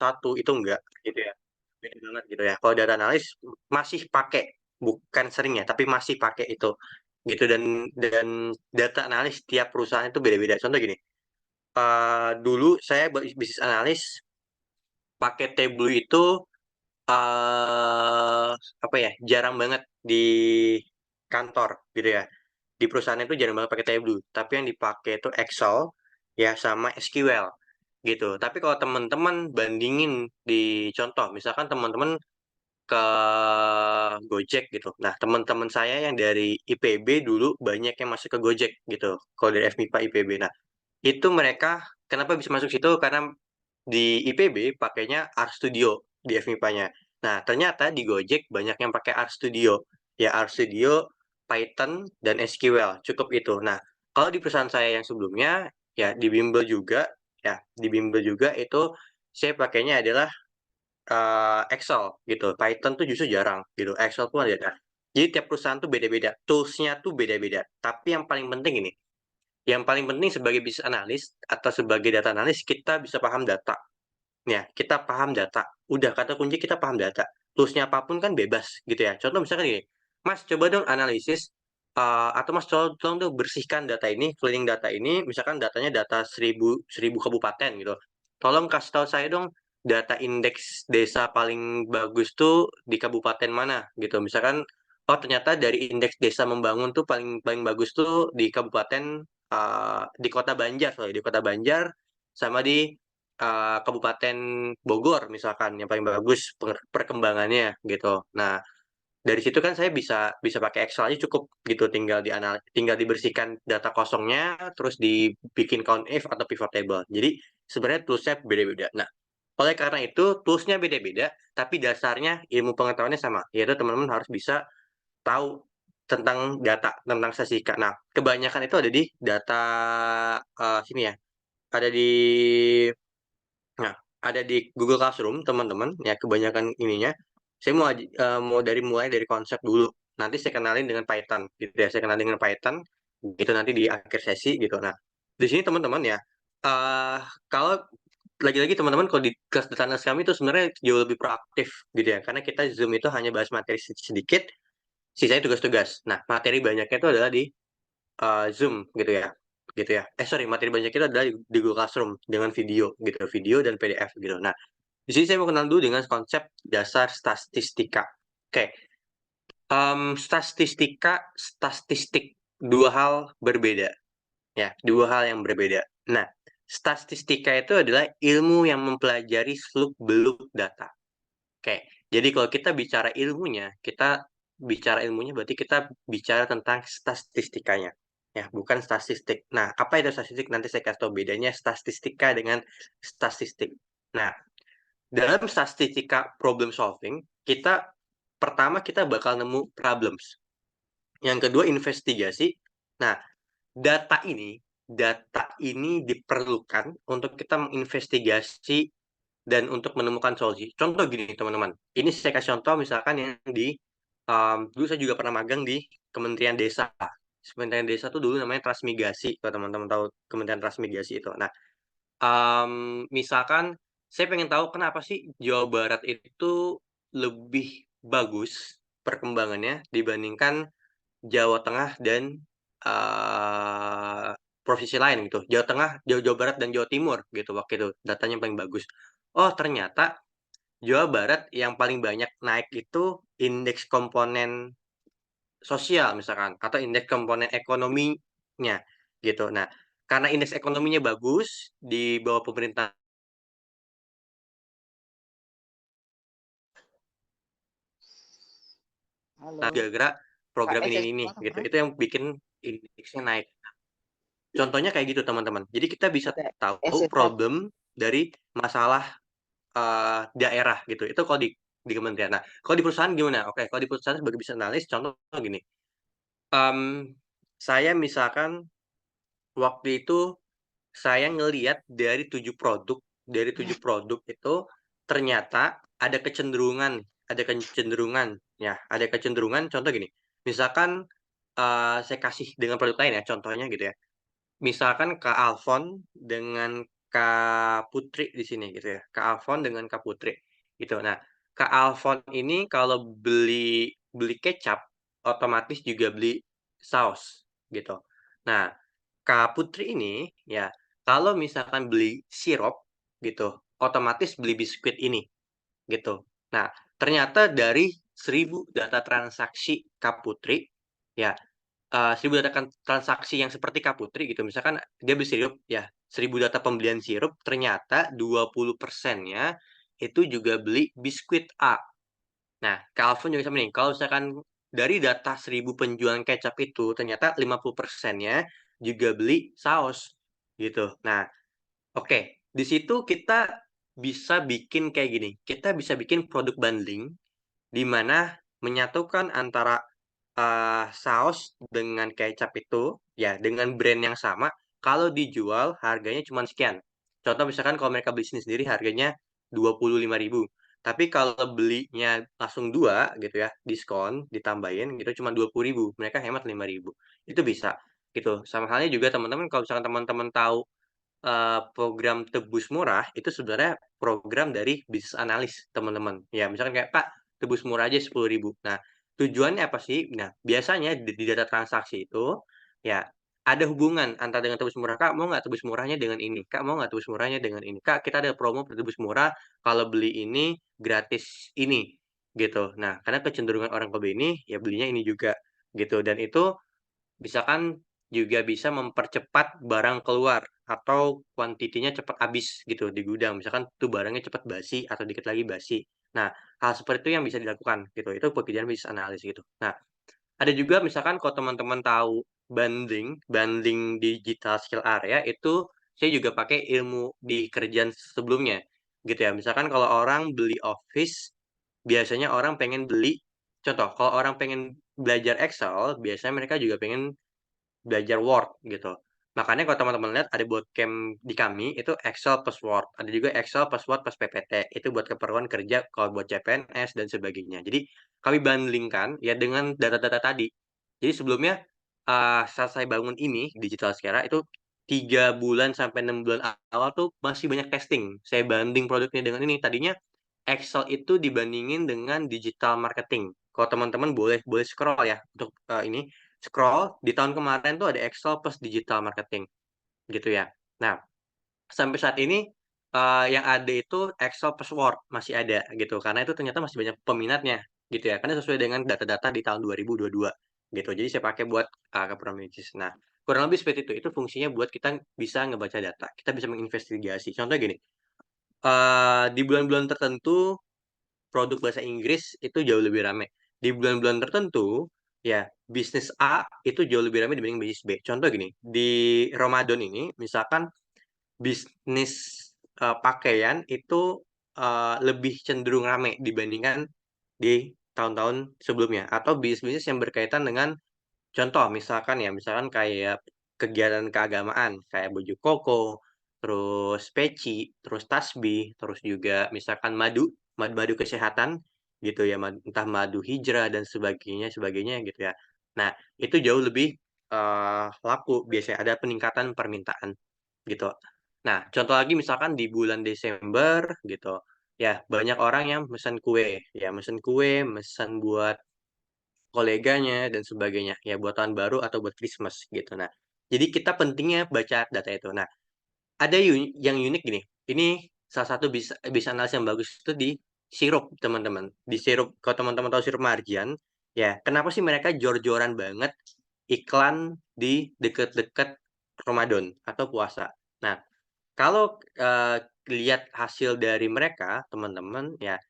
satu itu enggak gitu ya. Beda banget gitu ya. Kalau data analis masih pakai, bukan sering ya, tapi masih pakai itu gitu. Dan data analis tiap perusahaan itu beda-beda. Contoh gini, dulu saya bisnis analis pakai Tableau itu apa ya, jarang banget di kantor gitu ya. Di perusahaan itu jarang banget pakai Tableau, tapi yang dipakai itu Excel ya sama SQL gitu. Tapi kalau teman-teman bandingin di contoh, misalkan teman-teman ke Gojek gitu. Nah, teman-teman saya yang dari IPB dulu banyak yang masuk ke Gojek gitu. Kalau dari FMIPA IPB. Nah, itu mereka kenapa bisa masuk situ? Karena di IPB pakainya RStudio di FMIPA-nya. Nah, ternyata di Gojek banyak yang pakai RStudio. Ya, RStudio, Python, dan SQL. Cukup itu. Nah, kalau di perusahaan saya yang sebelumnya, ya di Bimbel juga itu saya pakainya adalah Excel gitu. Python tuh justru jarang gitu. Excel tuh ada. Nah, jadi tiap perusahaan tuh beda-beda. Tools-nya tuh beda-beda. Tapi yang paling penting ini, yang paling penting sebagai business analyst atau sebagai data analyst, kita bisa paham data. Ya, kita paham data. Udah, kata kunci kita paham data. Toolsnya apapun kan bebas gitu ya. Contoh misalkan gini, Mas coba dong analisis, atau Mas tolong dong bersihkan data ini, cleaning data ini, misalkan datanya data 1000 kabupaten gitu. Tolong kasih tahu saya dong data indeks desa paling bagus tuh di kabupaten mana gitu. Misalkan, oh ternyata dari indeks desa membangun tuh paling paling bagus tuh di kabupaten, di kota Banjar, sorry, di kota Banjar sama di Kabupaten Bogor misalkan yang paling bagus perkembangannya gitu. Nah, dari situ kan saya bisa bisa pakai Excel aja cukup gitu, tinggal dibersihkan data kosongnya, terus dibikin count if atau pivot table. Jadi sebenarnya toolsnya beda-beda. Nah, oleh karena itu toolsnya beda-beda, tapi dasarnya ilmu pengetahuannya sama, yaitu teman-teman harus bisa tahu tentang data, tentang statistika. Nah, kebanyakan itu ada di data sini ya, ada di Nah, ada di Google Classroom, teman-teman, ya kebanyakan ininya. Saya mau mulai dari konsep dulu. Nanti saya kenalin dengan Python, gitu ya. Saya kenalin dengan Python, gitu nanti di akhir sesi, gitu. Nah, di sini teman-teman ya, eh kalau lagi-lagi teman-teman kalau di kelas data analis kami itu sebenarnya jauh lebih proaktif, gitu ya. Karena kita Zoom itu hanya bahas materi sedikit, sisanya tugas-tugas. Nah, materi banyaknya itu adalah di Zoom gitu ya. Sorry, materi banyak itu adalah di Google Classroom dengan video dan PDF gitu. Nah, di sini saya mau kenal dulu dengan konsep dasar statistika. Oke, statistik dua hal berbeda ya, dua hal yang berbeda. Nah, statistika itu adalah ilmu yang mempelajari seluk-beluk data. Oke, jadi kalau kita bicara ilmunya berarti kita bicara tentang statistikanya. Ya, bukan statistik. Nah, apa itu statistik? Nanti saya kasih tahu bedanya statistika dengan statistik. Nah, dalam statistika problem solving, pertama kita bakal nemu problems. Yang kedua investigasi. Nah, data ini diperlukan untuk kita menginvestigasi dan untuk menemukan solusi. Contoh gini teman-teman, ini saya kasih contoh misalkan yang dulu saya juga pernah magang di Kementerian Desa. Kementerian Desa tuh dulu namanya Transmigrasi, kalau teman-teman tahu Kementerian Transmigrasi itu. Nah, misalkan saya pengen tahu kenapa sih Jawa Barat itu lebih bagus perkembangannya dibandingkan Jawa Tengah dan provinsi lain gitu. Jawa Tengah, Jawa Barat dan Jawa Timur gitu waktu itu datanya paling bagus. Oh, ternyata Jawa Barat yang paling banyak naik itu indeks komponen sosial misalkan atau indeks komponen ekonominya gitu. Nah, karena indeks ekonominya bagus di bawah pemerintah Halo, gara-gara Kak program Ece ini gitu. kemana? Itu yang bikin indeksnya naik. Contohnya kayak gitu teman-teman. Jadi kita bisa Kak tahu Ece tadi. problem dari masalah daerah gitu. Itu kalau di kementerian. Nah, kalau di perusahaan gimana? Oke, kalau di perusahaan sebagai business analyst, contoh gini. Mmm, saya misalkan waktu itu saya ngelihat dari 7 produk itu ternyata ada kecenderungan contoh gini, misalkan, saya kasih dengan produk lain ya contohnya gitu ya. Misalkan Kak Alfon dengan Kak Putri di sini gitu ya, Kak Alfon dengan Kak Putri gitu. Nah, Kak Alfon ini kalau beli beli kecap, otomatis juga beli saus gitu. Nah, Kak Putri ini ya, kalau misalkan beli sirup gitu, otomatis beli biskuit ini gitu. Nah, ternyata dari 1.000 data transaksi Kak Putri ya, 1.000 data transaksi yang seperti Kak Putri gitu, misalkan dia beli sirup ya, 1.000 data pembelian sirup, ternyata 20%-nya itu juga beli biskuit A. Nah, Kak Alfon juga sama nih, kalau misalkan dari data 1.000 penjualan kecap itu, ternyata 50%-nya juga beli saus gitu. Nah, oke, di situ kita bisa bikin kayak gini, kita bisa bikin produk bundling di mana menyatukan antara saus dengan kecap itu, ya dengan brand yang sama, kalau dijual harganya cuma sekian. Contoh misalkan kalau mereka beli sendiri harganya 25.000, tapi kalau belinya langsung 2 gitu ya, diskon, ditambahin gitu cuma 20.000, mereka hemat 5.000. Itu bisa gitu. Sama halnya juga teman-teman kalau misalkan teman-teman tahu program Tebus Murah itu sebenarnya program dari bisnis analis, teman-teman. Ya, misalkan kayak, "Pak, tebus murah aja 10.000." Nah, tujuannya apa sih? Nah, biasanya di data transaksi itu, ya ada hubungan antara dengan tebus murah, "Kak, mau nggak tebus murahnya dengan ini? Kak, mau nggak tebus murahnya dengan ini? Kak, kita ada promo tebus murah, kalau beli ini gratis ini." Gitu. Nah, karena kecenderungan orang ke ini, ya belinya ini juga, gitu. Dan itu misalkan juga bisa mempercepat barang keluar atau kuantitinya cepat habis gitu di gudang. Misalkan tuh barangnya cepat basi atau dikit lagi basi. Nah, hal seperti itu yang bisa dilakukan gitu. Itu pekerjaan bisnis analis gitu. Nah, ada juga misalkan kalau teman-teman tahu banding, banding digital skill area itu saya juga pakai ilmu di kerjaan sebelumnya gitu ya. Misalkan kalau orang beli Office, biasanya orang pengen beli contoh, kalau orang pengen belajar Excel, biasanya mereka juga pengen belajar Word gitu. Makanya kalau teman-teman lihat ada bootcamp di kami itu Excel plus Word, ada juga Excel plus Word plus PPT, itu buat keperluan kerja kalau buat CPNS dan sebagainya. Jadi kami bandingkan ya dengan data-data tadi. Jadi sebelumnya, saat saya bangun ini Digital Skera itu 3 bulan sampai 6 bulan awal tuh masih banyak testing. Saya banding produknya dengan ini, tadinya Excel itu dibandingin dengan digital marketing. Kalau teman-teman boleh boleh scroll ya untuk, ini, scroll di tahun kemarin tuh ada Excel plus digital marketing, gitu ya. Nah, sampai saat ini, yang ada itu Excel plus Word masih ada gitu, karena itu ternyata masih banyak peminatnya, gitu ya. Karena sesuai dengan data-data di tahun 2022 gitu. Jadi saya pakai buat, keperluan bisnis. Nah, kurang lebih seperti itu. Itu fungsinya buat kita bisa ngebaca data, kita bisa menginvestigasi. Contohnya gini, di bulan-bulan tertentu produk bahasa Inggris itu jauh lebih rame. Di bulan-bulan tertentu, ya bisnis A itu jauh lebih rame dibanding bisnis B. Contoh gini, di Ramadan ini misalkan bisnis, pakaian itu, lebih cenderung rame dibandingkan di tahun-tahun sebelumnya, atau bisnis-bisnis yang berkaitan dengan contoh misalkan ya, misalkan kayak kegiatan keagamaan, kayak baju koko, terus peci, terus tasbih, terus juga misalkan madu kesehatan gitu ya, entah madu hijrah dan sebagainya sebagainya gitu ya. Nah, itu jauh lebih, laku biasanya, ada peningkatan permintaan gitu. Nah, contoh lagi misalkan di bulan Desember gitu, ya banyak orang yang mesen kue, ya mesen kue, mesen buat koleganya dan sebagainya, ya buat tahun baru atau buat Christmas gitu. Nah, jadi kita pentingnya baca data itu. Nah, ada yang unik gini, ini salah satu bisa bisa analis yang bagus itu di sirup, teman-teman. Di sirup, kalau teman-teman tahu sirup Marjan, ya kenapa sih mereka jor-joran banget iklan di deket-deket Ramadan atau puasa. Nah, kalau, lihat hasil dari mereka, teman-teman, ya,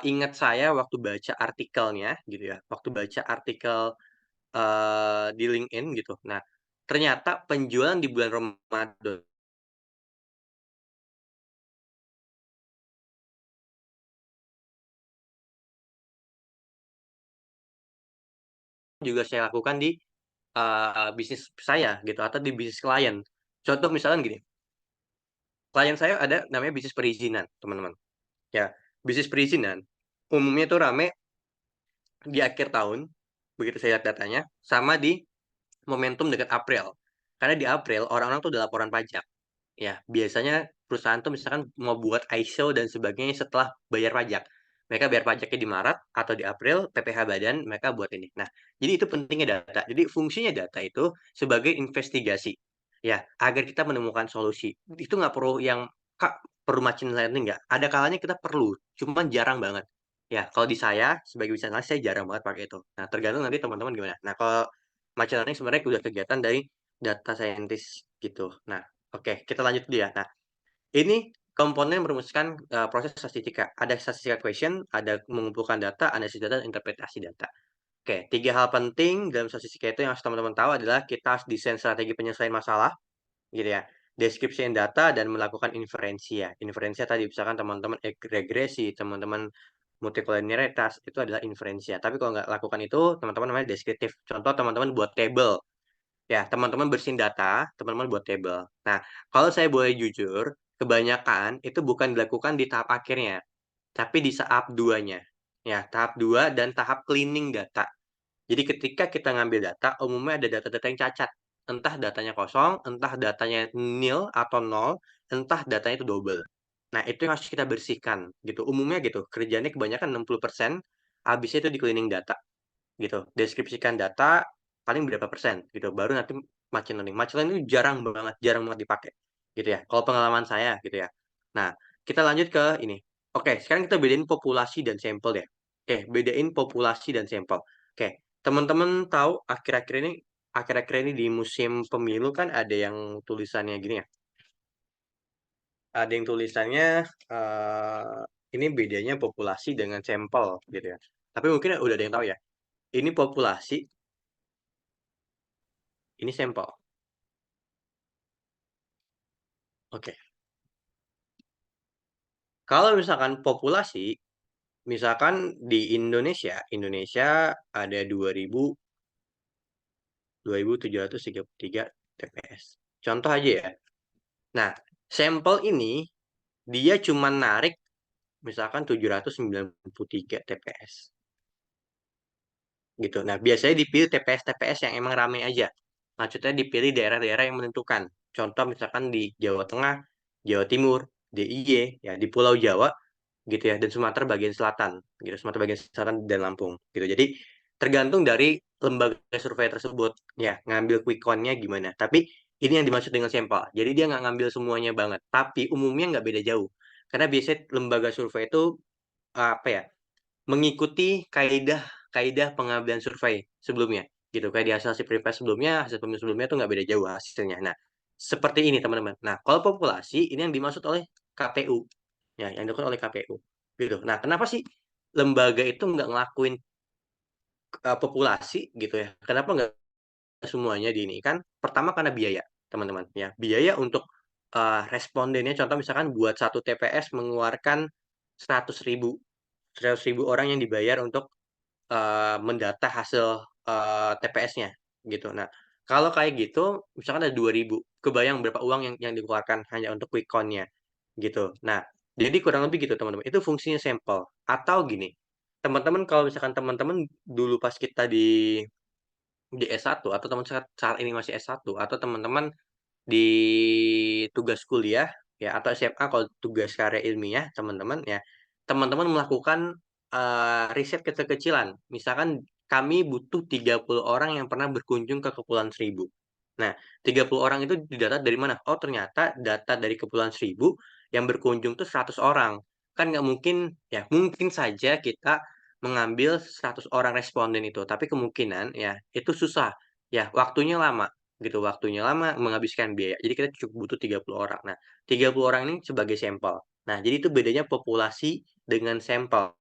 ingat saya waktu baca artikelnya gitu ya, waktu baca artikel, di LinkedIn gitu. Nah, ternyata penjualan di bulan Ramadan juga saya lakukan di, bisnis saya gitu atau di bisnis klien. Contoh misalkan gini, klien saya ada namanya bisnis perizinan, teman-teman. Ya, bisnis perizinan umumnya tuh rame di akhir tahun, begitu saya lihat datanya, sama di momentum dekat April. Karena di April orang-orang tuh udah laporan pajak. Ya, biasanya perusahaan tuh misalkan mau buat ISO dan sebagainya setelah bayar pajak. Mereka bayar pajaknya di Maret atau di April, PPh badan mereka buat ini. Nah, jadi itu pentingnya data. Jadi fungsinya data itu sebagai investigasi, ya, agar kita menemukan solusi. Itu nggak perlu yang, "Kak, perlu machine learning nggak?" Ada kalanya kita perlu, cuman jarang banget. Ya, kalau di saya sebagai business analyst, saya jarang banget pakai itu. Nah, tergantung nanti teman-teman gimana. Nah, kalau machine learning sebenarnya udah kegiatan dari data scientist gitu. Nah, oke, kita lanjut dulu ya. Nah, ini komponen merumuskan, proses statistika. Ada statistika question, ada mengumpulkan data, analisis data, dan interpretasi data. Oke, 3 hal penting dalam statistika itu yang harus teman-teman tahu adalah kita harus desain strategi penyelesaian masalah, gitu ya, deskripsiin data, dan melakukan inferensi ya. Inferensi tadi misalkan teman-teman regresi, teman-teman multikolinialitas, itu adalah inferensi ya. Tapi kalau nggak lakukan itu, teman-teman namanya deskriptif. Contoh teman-teman buat tabel. Ya, teman-teman bersihin data, teman-teman buat tabel. Nah, kalau saya boleh jujur, kebanyakan itu bukan dilakukan di tahap akhirnya, tapi di tahap 2-nya. Ya, tahap 2 dan tahap cleaning data. Jadi ketika kita ngambil data, umumnya ada data-data yang cacat. Entah datanya kosong, entah datanya nil atau nol, entah datanya itu double. Nah, itu yang harus kita bersihkan gitu. Umumnya gitu, kerjanya kebanyakan 60%, habisnya itu di cleaning data gitu. Deskripsikan data paling berapa persen gitu, baru nanti machine learning. Machine learning itu jarang banget dipakai gitu ya, kalau pengalaman saya gitu ya. Nah, kita lanjut ke ini. Oke, sekarang kita bedain populasi dan sampel ya. Oke, bedain populasi dan sampel. Oke, teman-teman tahu akhir-akhir ini di musim pemilu kan ada yang tulisannya gini ya, ada yang tulisannya, eee, ini bedanya populasi dengan sampel gitu ya. Tapi mungkin udah ada yang tahu ya, ini populasi, ini sampel. Oke. Kalau misalkan populasi, misalkan di Indonesia ada 2.733 TPS. Contoh aja ya. Nah, sampel ini dia cuma narik misalkan 793 TPS gitu. Nah, biasanya dipilih TPS-TPS yang emang ramai aja. Maksudnya dipilih daerah-daerah yang menentukan. Contoh misalkan di Jawa Tengah, Jawa Timur, DIY, ya di Pulau Jawa gitu ya, dan Sumatera bagian selatan gitu, Sumatera bagian selatan dan Lampung gitu. Jadi tergantung dari lembaga survei tersebut ya, ngambil quick count-nya gimana. Tapi ini yang dimaksud dengan sampel. Jadi dia nggak ngambil semuanya banget, tapi umumnya nggak beda jauh. Karena biasanya lembaga survei itu apa ya, mengikuti kaidah kaidah pengambilan survei sebelumnya gitu. Kayak di hasil Pilpres sebelumnya, hasil pemilu sebelumnya tuh nggak beda jauh hasilnya. Nah, seperti ini teman-teman. Nah, kalau populasi ini yang dimaksud oleh KPU. Ya, yang dilakukan oleh KPU, gitu. Nah, kenapa sih lembaga itu nggak ngelakuin, populasi gitu ya, kenapa nggak semuanya di ini kan, pertama karena biaya, teman-teman, ya. Biaya untuk, respondennya contoh misalkan buat satu TPS mengeluarkan 100.000 orang yang dibayar untuk, mendata hasil, TPS-nya, gitu. Nah, kalau kayak gitu, misalkan ada 2.000, kebayang berapa uang yang dikeluarkan hanya untuk quick count-nya, gitu. Nah, jadi kurang lebih gitu, teman-teman, itu fungsinya sampel. Atau gini, teman-teman kalau misalkan teman-teman dulu pas kita di S1 atau teman saat saat ini masih S1 atau teman-teman di tugas kuliah, ya atau SMA kalau tugas karya ilmiah teman-teman ya, teman-teman melakukan, riset kecil-kecilan. Misalkan kami butuh 30 orang yang pernah berkunjung ke Kepulauan Seribu. Nah, 30 orang itu didata dari mana? Oh ternyata data dari Kepulauan Seribu yang berkunjung tuh 100 orang. Kan nggak mungkin ya mungkin saja kita mengambil 100 orang responden itu, tapi kemungkinan ya itu susah, ya waktunya lama. Gitu, waktunya lama, menghabiskan biaya. Jadi kita cukup butuh 30 orang. Nah, 30 orang ini sebagai sampel. Nah, jadi itu bedanya populasi dengan sampel.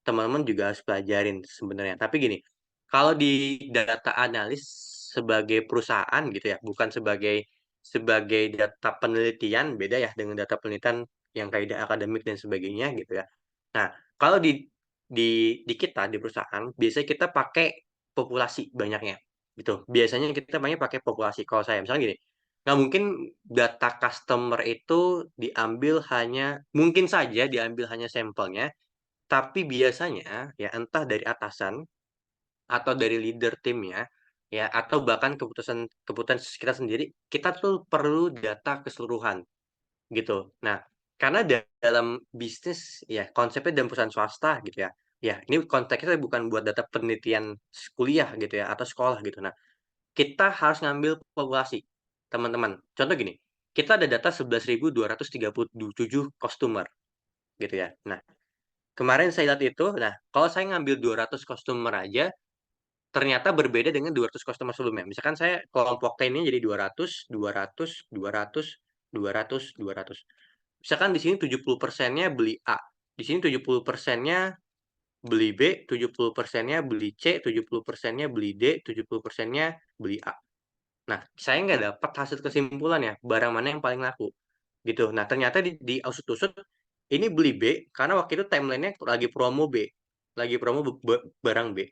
Teman-teman juga harus pelajarin sebenarnya. Tapi gini, kalau di data analis sebagai perusahaan gitu ya, bukan sebagai sebagai data penelitian, beda ya dengan data penelitian yang kaidah akademik dan sebagainya gitu ya. Nah, kalau di kita, di perusahaan, biasanya kita pakai populasi banyaknya, gitu. Biasanya kita banyak pakai populasi. Kalau saya misalnya gini, nggak mungkin data customer itu diambil hanya mungkin saja diambil hanya sampelnya, tapi biasanya ya entah dari atasan atau dari leader timnya, ya, atau bahkan keputusan kita sendiri, kita tuh perlu data keseluruhan, gitu. Nah, karena dalam bisnis, ya konsepnya dalam perusahaan swasta gitu ya, ya ini konteksnya bukan buat data penelitian kuliah gitu ya, atau sekolah gitu. Nah, kita harus ngambil populasi, teman-teman. Contoh gini, kita ada data 11.237 customer, gitu ya. Nah, kemarin saya lihat itu, nah kalau saya ngambil 200 customer aja, ternyata berbeda dengan 200 customer sebelumnya. Misalkan saya kelompok ini jadi 200, 200, 200, 200, 200. Misalkan di sini 70%-nya beli A, di sini 70%-nya beli B, 70%-nya beli C, 70%-nya beli D, 70%-nya beli A. Nah, saya nggak dapat hasil kesimpulan ya, barang mana yang paling laku, gitu. Nah, ternyata di usut-usut, ini beli B, karena waktu itu timeline-nya lagi promo B, lagi promo barang B.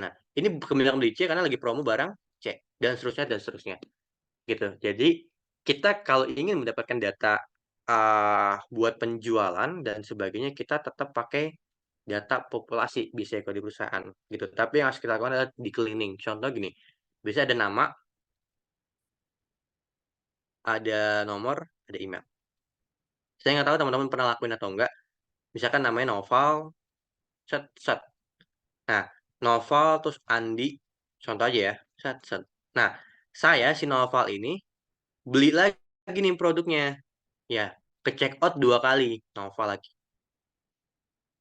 Nah, ini kemungkinan beli C karena lagi promo barang C, dan seterusnya, gitu. Jadi, kita kalau ingin mendapatkan data buat penjualan dan sebagainya, kita tetap pakai data populasi bisa kalau di perusahaan, gitu. Tapi yang harus kita lakukan adalah di cleaning. Contoh gini, biasanya ada nama, ada nomor, ada email. Saya nggak tahu teman-teman pernah lakuin atau enggak. Misalkan namanya Noval, set, set. Nah, Noval terus Andi, contoh aja ya, set, set. Nah, saya si Noval ini beli lagi nih produknya. Ya, ke check out 2 kali Noval lagi.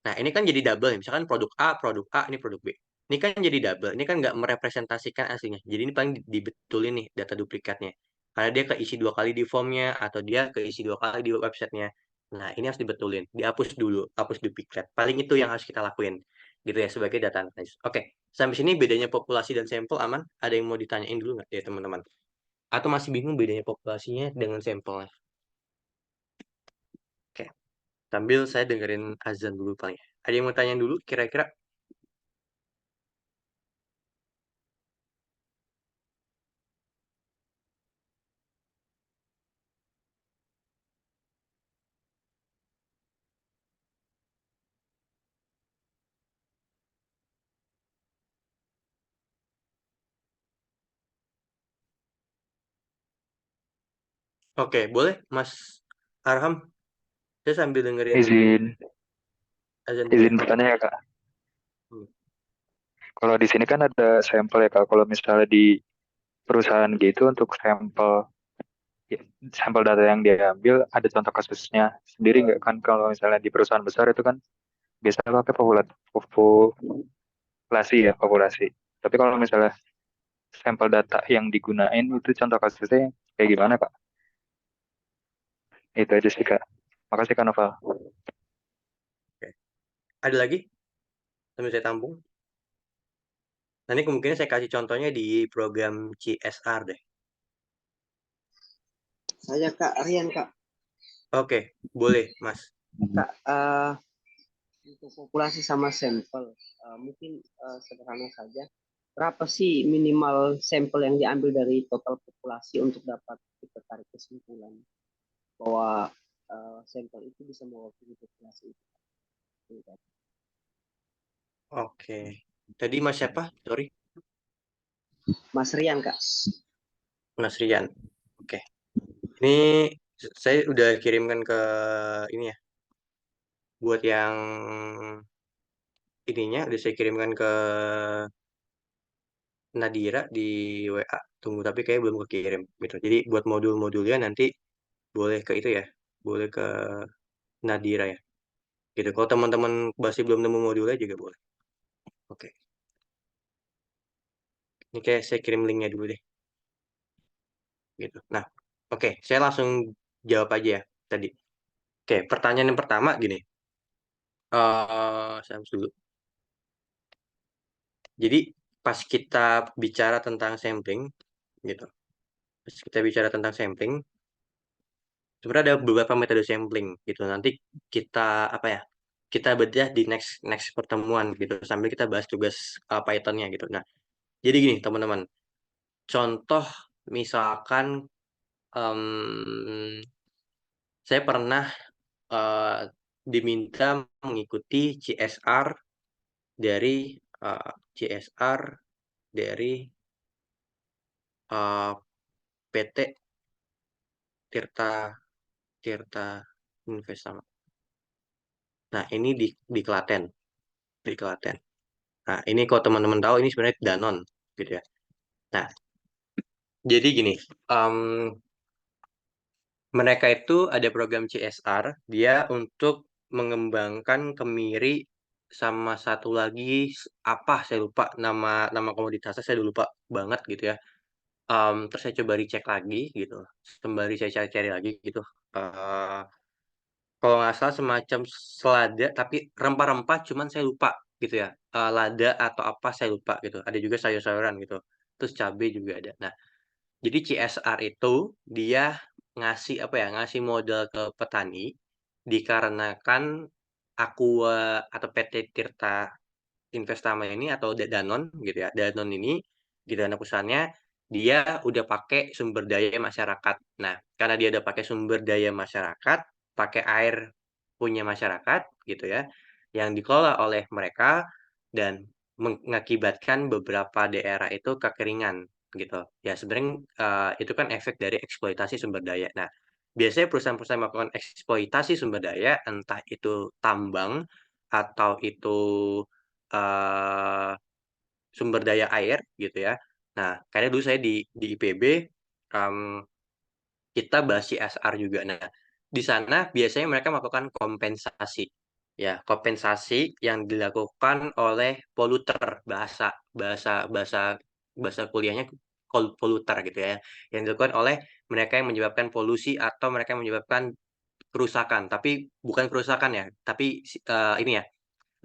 Nah, ini kan jadi double ya. Misalkan produk A, ini produk B. Ini kan jadi double. Ini kan nggak merepresentasikan aslinya. Jadi ini paling dibetulin nih data duplikatnya. Karena dia keisi 2 kali di formnya, atau dia keisi 2 kali di websitenya. Nah, ini harus dibetulin. Dihapus dulu, hapus duplikat. Paling itu yang harus kita lakuin. Gitu ya, sebagai data analis. Oke, sampai sini bedanya populasi dan sampel aman? Ada yang mau ditanyain dulu nggak ya teman-teman? Atau masih bingung bedanya populasinya dengan sampelnya? Oke, sambil saya dengerin azan dulu paling ya. Ada yang mau tanya dulu kira-kira? Oke, boleh Mas Arham. Saya sambil dengerin Izin, azan dulu ya. izin bertanya ya Kak. Hmm. Kalau di sini kan ada sampel ya Kak. Kalau misalnya di perusahaan gitu untuk sampel ya, sampel data yang diambil ada contoh kasusnya sendiri nggak kan? Kalau misalnya di perusahaan besar itu kan biasanya pakai populasi ya populasi. Tapi kalau misalnya sampel data yang digunain itu contoh kasusnya kayak gimana Kak? Itu aja sih Kak. Makasih Kak Noval. Oke. Ada lagi? Sambil saya tampung. Nanti kemungkinan saya kasih contohnya di program CSR deh. Saya Kak Rian Kak. Oke, boleh Mas. Kak, untuk populasi sama sampel, mungkin sederhana saja. Berapa sih minimal sampel yang diambil dari total populasi untuk dapat kita tarik kesimpulan bahwa sampel itu bisa mewakili populasi itu? Oke. Tadi Mas siapa? Sorry, Mas Rian Kak. Mas Rian. Oke. Ini saya udah kirimkan ke ini ya. Buat yang ininya udah saya kirimkan ke Nadira di WA. Tunggu, tapi kayak belum kekirim gitu. Jadi buat modul-modulnya nanti boleh ke itu ya. Boleh ke Nadira ya. Gitu. Kalau teman-teman masih belum nemu modulnya juga boleh. Oke. Ini kayak saya kirim linknya dulu deh. Gitu. Nah, oke. Saya langsung jawab aja ya tadi. Oke, pertanyaan yang pertama gini. Saya harus dulu. Jadi pas kita bicara tentang sampling, gitu. Pas kita bicara tentang sampling, sebenarnya ada beberapa metode sampling gitu. Nanti kita apa ya? Kita bedah di next next pertemuan gitu sambil kita bahas tugas Python-nya gitu. Nah, jadi gini teman-teman. Contoh misalkan em, saya pernah eh, diminta mengikuti CSR dari CSR dari PT Tirta Investama. Nah, ini di Klaten, di Klaten. Nah, ini kalau teman-teman tahu ini sebenarnya Danone gitu ya. Nah, jadi gini, mereka itu ada program CSR, dia untuk mengembangkan kemiri sama satu lagi apa saya lupa nama nama komoditasnya saya lupa banget gitu ya. Terus saya coba dicek lagi gitu, sembari saya cari-cari lagi gitu. Eh, Kalau nggak salah semacam selada tapi rempah-rempah cuman saya lupa gitu ya. Lada atau apa saya lupa gitu. Ada juga sayur-sayuran gitu. Terus cabai juga ada. Nah, jadi CSR itu dia ngasih apa ya, ngasih modal ke petani dikarenakan Aqua atau PT Tirta Investama ini atau Danone gitu ya. Danone ini gitu anak perusahaannya dia udah pakai sumber daya masyarakat. Nah, karena dia udah pakai sumber daya masyarakat, pakai air punya masyarakat gitu ya, yang dikelola oleh mereka dan mengakibatkan beberapa daerah itu kekeringan gitu. Ya sebenarnya itu kan efek dari eksploitasi sumber daya. Nah, biasanya perusahaan-perusahaan melakukan eksploitasi sumber daya, entah itu tambang atau itu eh, sumber daya air gitu ya. Nah, karena dulu saya di IPB em, kita bahas CSR juga. Nah, di sana biasanya mereka melakukan kompensasi. Ya, kompensasi yang dilakukan oleh poluter bahasa bahasa bahasa bahasa kuliahnya poluter gitu ya. Yang dilakukan oleh mereka yang menyebabkan polusi atau mereka yang menyebabkan kerusakan. Tapi bukan kerusakan ya, tapi ini ya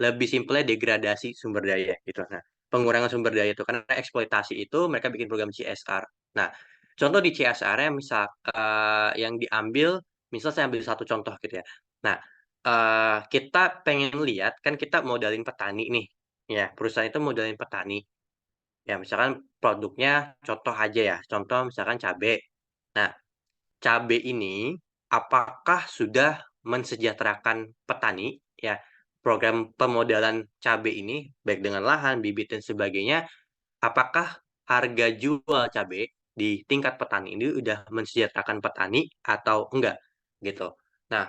lebih simpelnya degradasi sumber daya gitu. Nah, pengurangan sumber daya itu karena eksploitasi itu mereka bikin program CSR. Nah, contoh di CSR-nya misal yang diambil, misal saya ambil satu contoh gitu ya. Nah, kita pengen lihat kan kita modalin petani nih. Ya, perusahaan itu modalin petani. Ya, misalkan produknya contoh aja ya, contoh misalkan cabai. Nah, cabai ini apakah sudah mensejahterakan petani ya program pemodalan cabai ini baik dengan lahan, bibit dan sebagainya apakah harga jual cabai di tingkat petani ini udah mensejahterakan petani atau enggak gitu. Nah,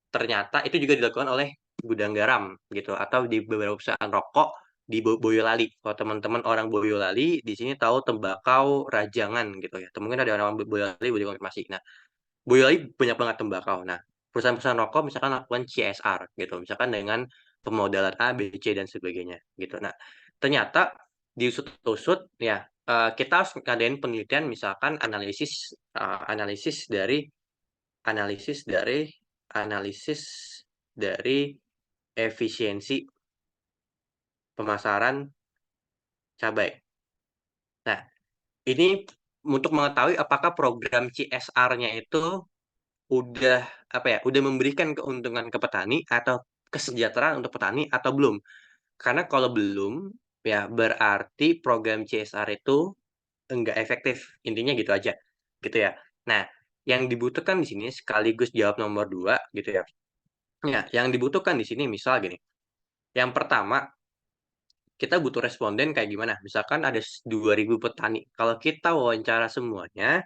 ternyata itu juga dilakukan oleh gudang garam gitu atau di beberapa perusahaan rokok di Boyolali. Kalau teman-teman orang Boyolali di sini tahu tembakau Rajangan gitu ya. Mungkin ada orang Boyolali boleh konfirmasi. Nah, Boyolali banyak banget tembakau. Nah, perusahaan-perusahaan rokok misalkan lakukan CSR gitu, misalkan dengan pemodalan A, B, C dan sebagainya gitu. Nah, ternyata diusut-usut ya kita harus ngadain penelitian misalkan analisis dari analisis dari analisis dari efisiensi pemasaran cabai. Nah, ini untuk mengetahui apakah program CSR-nya itu udah apa ya, udah memberikan keuntungan ke petani atau kesejahteraan untuk petani atau belum. Karena kalau belum, ya berarti program CSR itu enggak efektif. Intinya gitu aja. Gitu ya. Nah, yang dibutuhkan di sini sekaligus jawab nomor 2 gitu ya. Ya, yang dibutuhkan di sini misal gini. Yang pertama, kita butuh responden kayak gimana? Misalkan ada 2.000 petani. Kalau kita wawancara semuanya,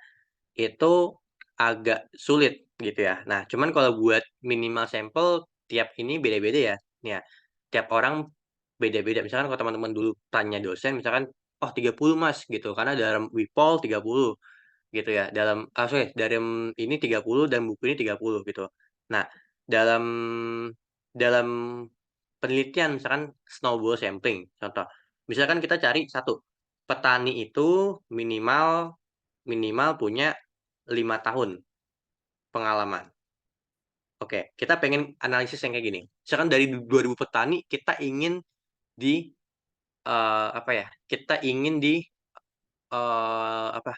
itu agak sulit gitu ya. Nah, cuman kalau buat minimal sampel tiap ini beda-beda ya. Ya, tiap orang beda-beda. Misalkan kalau teman-teman dulu tanya dosen misalkan oh 30 Mas gitu karena dalam Wipol 30 gitu ya. Dalam ini 30 dan buku ini 30 gitu. Nah, dalam dalam penelitian misalkan snowball sampling contoh. Misalkan kita cari satu petani itu minimal minimal punya 5 tahun pengalaman. Oke, kita pengen analisis yang kayak gini. Misalkan dari 2.000 petani, kita ingin di apa ya? Kita ingin di apa?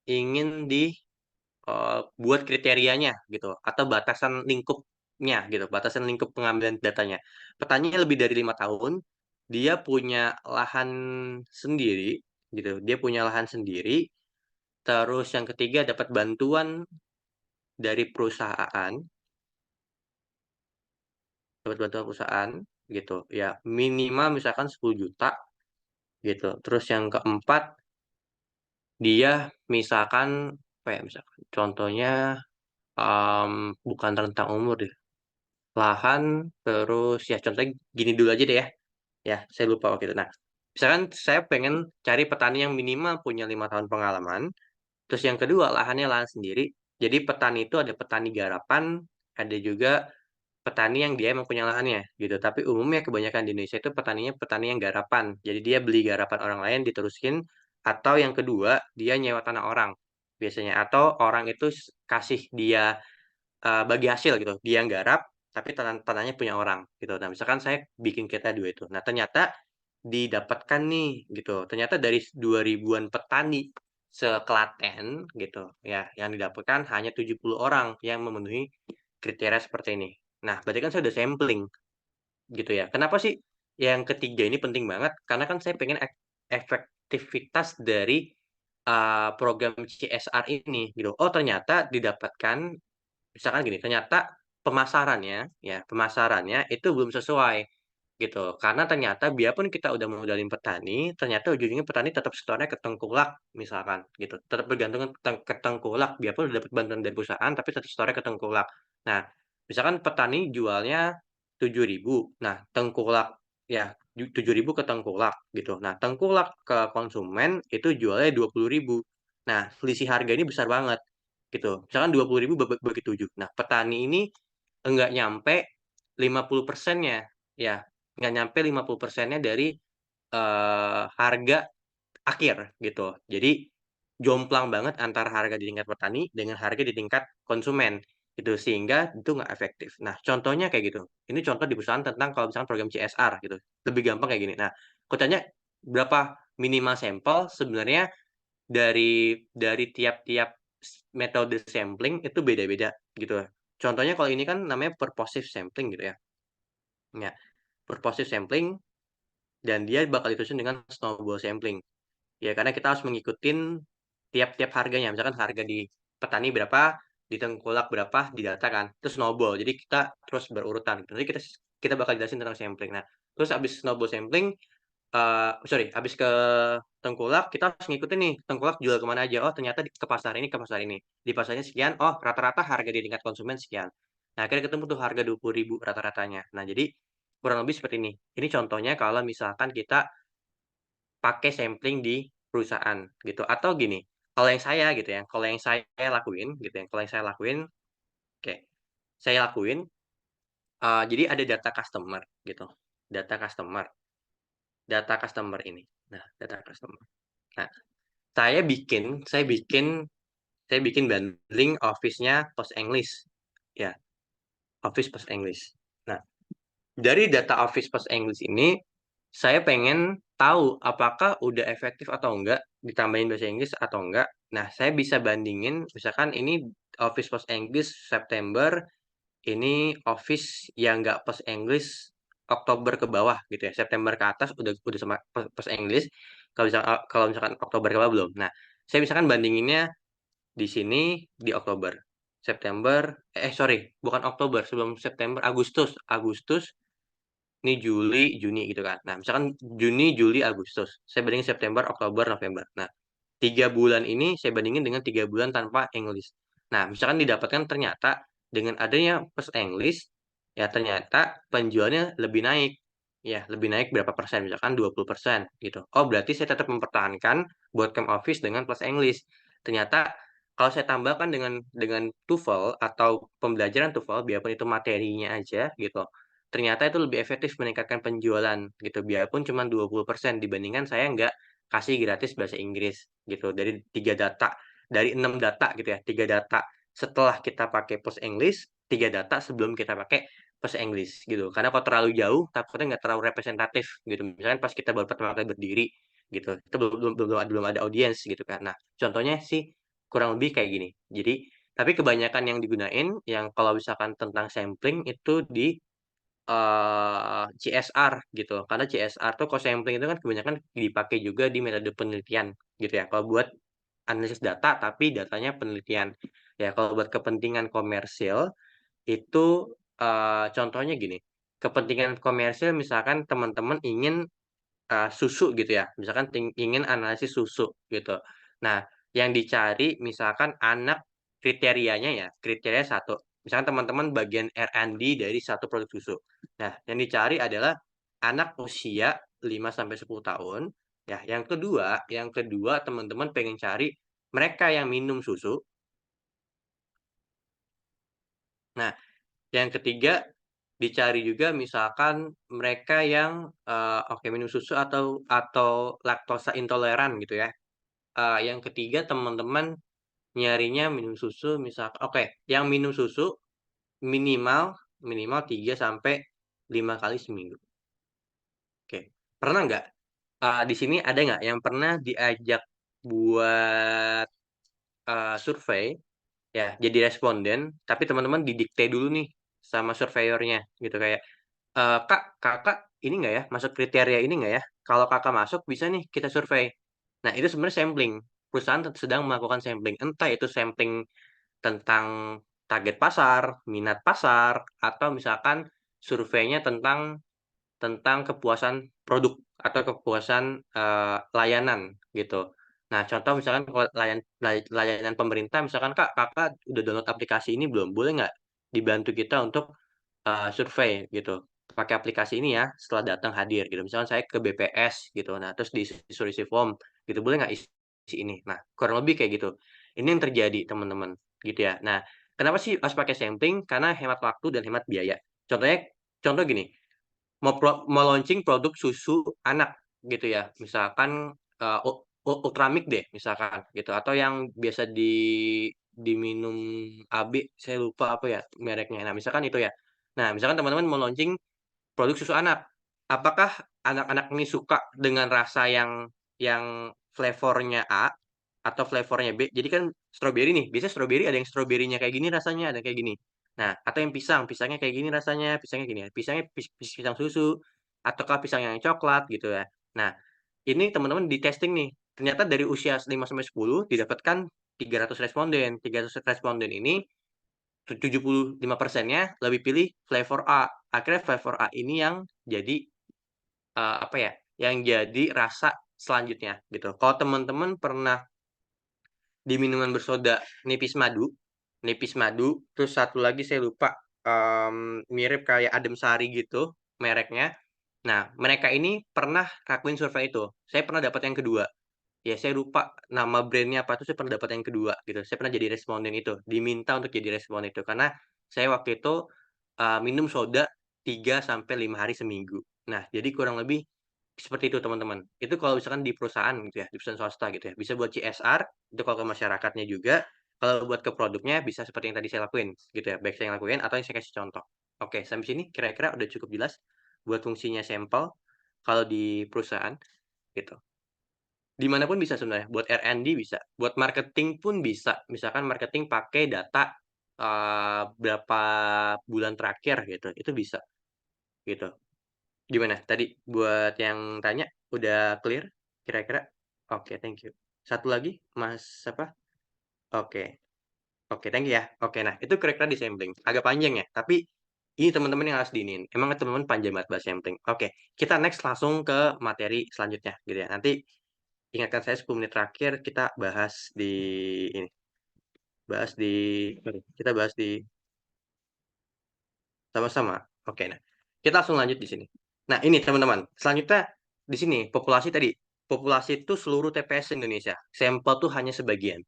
Ingin di buat kriterianya gitu atau batasan lingkupnya gitu, batasan lingkup pengambilan datanya. Petaninya lebih dari 5 tahun, dia punya lahan sendiri gitu. Dia punya lahan sendiri. Terus yang ketiga dapat bantuan dari perusahaan dapat bantuan perusahaan gitu ya minimal misalkan 10 juta gitu terus yang keempat dia misalkan apa ya, misalkan contohnya, bukan rentang umur deh, lahan, terus ya contohnya gini dulu aja deh ya, saya lupa waktu itu. Nah, misalkan saya pengen cari petani yang minimal punya 5 tahun pengalaman, terus yang kedua lahannya lahan sendiri. Jadi petani itu ada petani garapan, ada juga petani yang dia emang punya lahannya gitu. Tapi umumnya kebanyakan di Indonesia itu petaninya petani yang garapan. Jadi dia beli garapan orang lain diterusin, atau yang kedua dia nyewa tanah orang biasanya, atau orang itu kasih dia bagi hasil gitu. Dia yang garap tapi tanahnya punya orang gitu. Nah, misalkan saya bikin kita dua itu. Nah, ternyata didapatkan nih gitu. Ternyata dari 2000-an petani se-Klaten gitu ya, yang didapatkan hanya 70 orang yang memenuhi kriteria seperti ini. Nah, berarti kan saya udah sampling gitu ya. Kenapa sih yang ketiga ini penting banget? Karena kan saya pengen efektivitas dari program CSR ini gitu. Oh, ternyata didapatkan misalkan gini, ternyata pemasarannya itu belum sesuai gitu. Karena ternyata biarpun kita udah modalin petani, ternyata ujung-ujungnya petani tetap setornya ke tengkulak misalkan gitu. Tetap bergantung ke tengkulak, biarpun udah dapat bantuan dari perusahaan tapi tetap setornya ke tengkulak. Nah, misalkan petani jualnya 7.000, nah tengkulak ya 7.000 ke tengkulak gitu. Nah, tengkulak ke konsumen itu jualnya 20.000. Nah, selisih harga ini besar banget gitu. Misalkan 20.000 bagi 7. Nah, petani ini enggak nyampe 50%-nya ya, nggak nyampe 50%-nya dari harga akhir gitu. Jadi jomplang banget antara harga di tingkat petani dengan harga di tingkat konsumen gitu, sehingga itu nggak efektif. Nah, contohnya kayak gitu. Ini contoh di perusahaan tentang kalau misalkan program CSR gitu. Lebih gampang kayak gini. Nah, aku tanya berapa minimal sampel sebenarnya dari tiap-tiap metode sampling itu beda-beda gitu. Contohnya kalau ini kan namanya purposive sampling gitu ya. Ya, purposive sampling dan dia bakal disusun dengan snowball sampling. Ya, karena kita harus mengikutin tiap-tiap harganya. Misalkan harga di petani berapa, di tengkulak berapa, didata kan. Terus snowball. Jadi kita terus berurutan. Nanti kita bakal jelasin tentang sampling. Nah, terus habis snowball sampling, sorry, habis ke tengkulak, kita harus ngikutin nih, tengkulak jual kemana aja. Oh, ternyata ke pasar ini, ke pasar ini. Di pasarnya sekian, oh rata-rata harga di tingkat konsumen sekian. Nah, akhirnya ketemu tuh harga 20.000 rata-ratanya. Nah, jadi kurang lebih seperti ini. Ini contohnya kalau misalkan kita pakai sampling di perusahaan gitu. Atau gini, kalau yang saya lakuin gitu ya, kalau yang saya lakuin, oke, saya lakuin, jadi ada data customer gitu, data customer data customer ini. Nah, data customer. Nah, saya bikin bundling Office-nya Post English, ya, Office Post English. Nah, dari data Office Post English ini, saya pengen tahu apakah udah efektif atau enggak, ditambahin bahasa Inggris atau enggak. Nah, saya bisa bandingin, misalkan ini Office Post English September, ini Office yang nggak Post English Oktober ke bawah gitu ya. September ke atas udah sama Post English. Kalau misalkan Oktober ke bawah belum. Nah, saya misalkan bandinginnya di sini di Oktober. September, sorry, bukan Oktober, sebelum September, Agustus, ini Juli, Juni gitu kan. Nah, misalkan Juni, Juli, Agustus. Saya bandingin September, Oktober, November. Nah, 3 bulan ini saya bandingin dengan 3 bulan tanpa English. Nah, misalkan didapatkan ternyata dengan adanya Post English, ya ternyata penjualnya lebih naik. Ya, lebih naik berapa persen? Misalkan 20% gitu. Oh, berarti saya tetap mempertahankan buat Camp Office dengan Plus English. Ternyata kalau saya tambahkan dengan TOEFL atau pembelajaran TOEFL, biarpun itu materinya aja gitu, ternyata itu lebih efektif meningkatkan penjualan gitu. Biarpun cuma 20% dibandingkan saya nggak kasih gratis bahasa Inggris gitu. Dari 6 data gitu ya, 3 data setelah kita pakai Post English, 3 data sebelum kita pakai Post English gitu. Karena kalau terlalu jauh, takutnya nggak terlalu representatif gitu. Misalkan pas kita baru pertama kali berdiri gitu, itu belum ada audiens gitu kan. Nah, contohnya sih kurang lebih kayak gini. Jadi, tapi kebanyakan yang digunain, yang kalau misalkan tentang sampling itu di CSR gitu. Karena CSR tuh kalau sampling itu kan kebanyakan dipakai juga di metode penelitian gitu ya. Kalau buat analisis data tapi datanya penelitian. Ya kalau buat kepentingan komersil itu contohnya gini. Kepentingan komersil misalkan teman-teman ingin susu gitu ya. Misalkan ingin analisis susu gitu. Nah, yang dicari misalkan anak kriterianya ya, kriteria 1. Misalkan teman-teman bagian R&D dari satu produk susu. Nah, yang dicari adalah anak usia 5 sampai 10 tahun. Ya, yang kedua teman-teman pengen cari mereka yang minum susu. Nah, yang ketiga dicari juga misalkan mereka yang minum susu atau laktosa intoleran gitu ya. Yang ketiga teman-teman nyarinya minum susu yang minum susu minimal minimal 3 sampai 5 kali seminggu. Oke. Pernah nggak, di sini ada nggak yang pernah diajak buat, survei, ya jadi responden, tapi teman-teman didikte dulu nih sama surveyornya gitu kayak, "Kak, Kakak ini nggak ya, masuk kriteria ini nggak ya? Kalau Kakak masuk bisa nih kita survei." Nah, itu sebenarnya sampling. Perusahaan sedang melakukan sampling, entah itu sampling tentang target pasar, minat pasar, atau misalkan surveinya tentang kepuasan produk atau kepuasan, layanan gitu. Nah, contoh misalkan kalau layanan pemerintah misalkan, "Kak, Kakak udah download aplikasi ini belum? Boleh nggak dibantu kita untuk, survei gitu, pakai aplikasi ini ya, setelah datang hadir," gitu. Misalkan saya ke BPS gitu, nah terus disuruh isi form gitu, "Boleh nggak isi ini?" Nah, kurang lebih kayak gitu. Ini yang terjadi teman-teman, gitu ya. Nah, kenapa sih harus pakai sampling? Karena hemat waktu dan hemat biaya. Contoh gini, mau launching produk susu anak gitu ya, misalkan, Ultramilk deh misalkan gitu, atau yang biasa diminum AB, saya lupa apa ya mereknya. Nah, misalkan itu ya. Nah, misalkan teman-teman mau launching produk susu anak. Apakah anak-anak ini suka dengan rasa yang flavornya A atau flavornya B? Jadi kan stroberi nih, biasanya stroberi ada yang stroberinya kayak gini rasanya, ada yang kayak gini. Nah, atau yang pisang, pisangnya kayak gini rasanya, pisangnya gini ya, pisangnya pisang susu, ataukah pisang yang coklat gitu ya. Nah, ini teman-teman di-testing nih, ternyata dari usia 5 sampai 10 didapatkan 300 responden. 300 responden ini 75%-nya lebih pilih flavor A. Akhirnya flavor A ini yang jadi, yang jadi rasa selanjutnya gitu. Kalau teman-teman pernah di minuman bersoda nipis madu, terus satu lagi saya lupa, mirip kayak Adem Sari gitu mereknya. Nah, mereka ini pernah ngelakuin survei itu. Saya pernah dapat yang kedua. Ya saya lupa nama brand-nya apa tuh, saya pernah dapat yang kedua gitu. Saya pernah jadi responden itu, diminta untuk jadi responden itu. Karena saya waktu itu, minum soda 3 sampai 5 hari seminggu. Nah, jadi kurang lebih seperti itu teman-teman. Itu kalau misalkan di perusahaan gitu ya, di perusahaan swasta gitu ya. Bisa buat CSR, itu kalau ke masyarakatnya juga. Kalau buat ke produknya bisa seperti yang tadi saya lakuin gitu ya, baik saya lakuin atau yang saya kasih contoh. Oke, sampai sini kira-kira udah cukup jelas buat fungsinya sampel kalau di perusahaan gitu. Di mana pun bisa sebenarnya, buat R&D bisa, buat marketing pun bisa. Misalkan marketing pakai data, berapa bulan terakhir gitu, itu bisa, gitu. Gimana tadi buat yang tanya, udah clear kira-kira? Oke, thank you. Satu lagi, Mas siapa? Oke oke, thank you ya. Oke, nah itu kira-kira di sampling, agak panjang ya, tapi ini teman-teman yang harus diinin, emang teman-teman panjang banget bahas sampling. Oke, kita next langsung ke materi selanjutnya gitu ya. Nanti ingatkan saya 10 menit terakhir kita bahas di ini, bahas di kita bahas di sama-sama. Oke, nah, kita langsung lanjut di sini. Nah, ini teman-teman, selanjutnya di sini populasi tadi, populasi itu seluruh TPS Indonesia, sampel tuh hanya sebagian.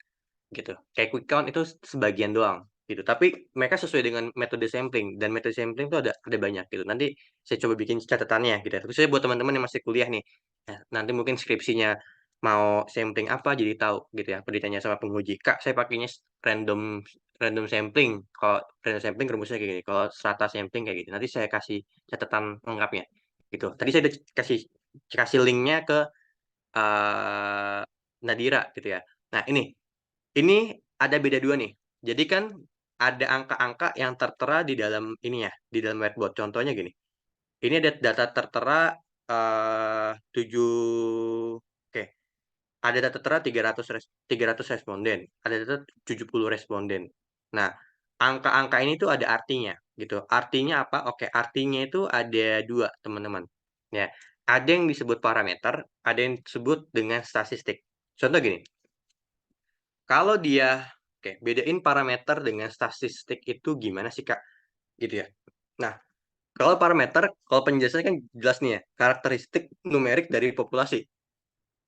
Gitu. Kayak quick count itu sebagian doang, gitu. Tapi mereka sesuai dengan metode sampling, dan metode sampling itu ada banyak gitu. Nanti saya coba bikin catatannya gitu ya. Khususnya buat teman-teman yang masih kuliah nih, ya, nanti mungkin skripsinya mau sampling apa jadi tahu gitu ya. Kalau ditanya sama penguji, "Kak, saya pakainya random random sampling." Kalau random sampling rumusnya kayak gini, kalau strata sampling kayak gitu. Nanti saya kasih catatan lengkapnya gitu. Tadi saya udah kasih kasih linknya ke, Nadira gitu ya. Nah ini ada beda 2 nih. Jadi kan ada angka-angka yang tertera di dalam ini ya, di dalam whiteboard. Contohnya gini, ini ada data tertera, 7 oke, ada data tertera 300 responden, ada data 70 responden. Nah, angka-angka ini tuh ada artinya, gitu. Artinya apa? Oke, artinya itu ada 2 teman-teman, ya. Ada yang disebut parameter, ada yang disebut dengan statistik. Contoh gini, Kalau dia, oke, bedain parameter dengan statistik itu gimana sih, Kak? Gitu ya. Nah, kalau parameter, kalau penjelasannya kan jelas nih ya, karakteristik numerik dari populasi.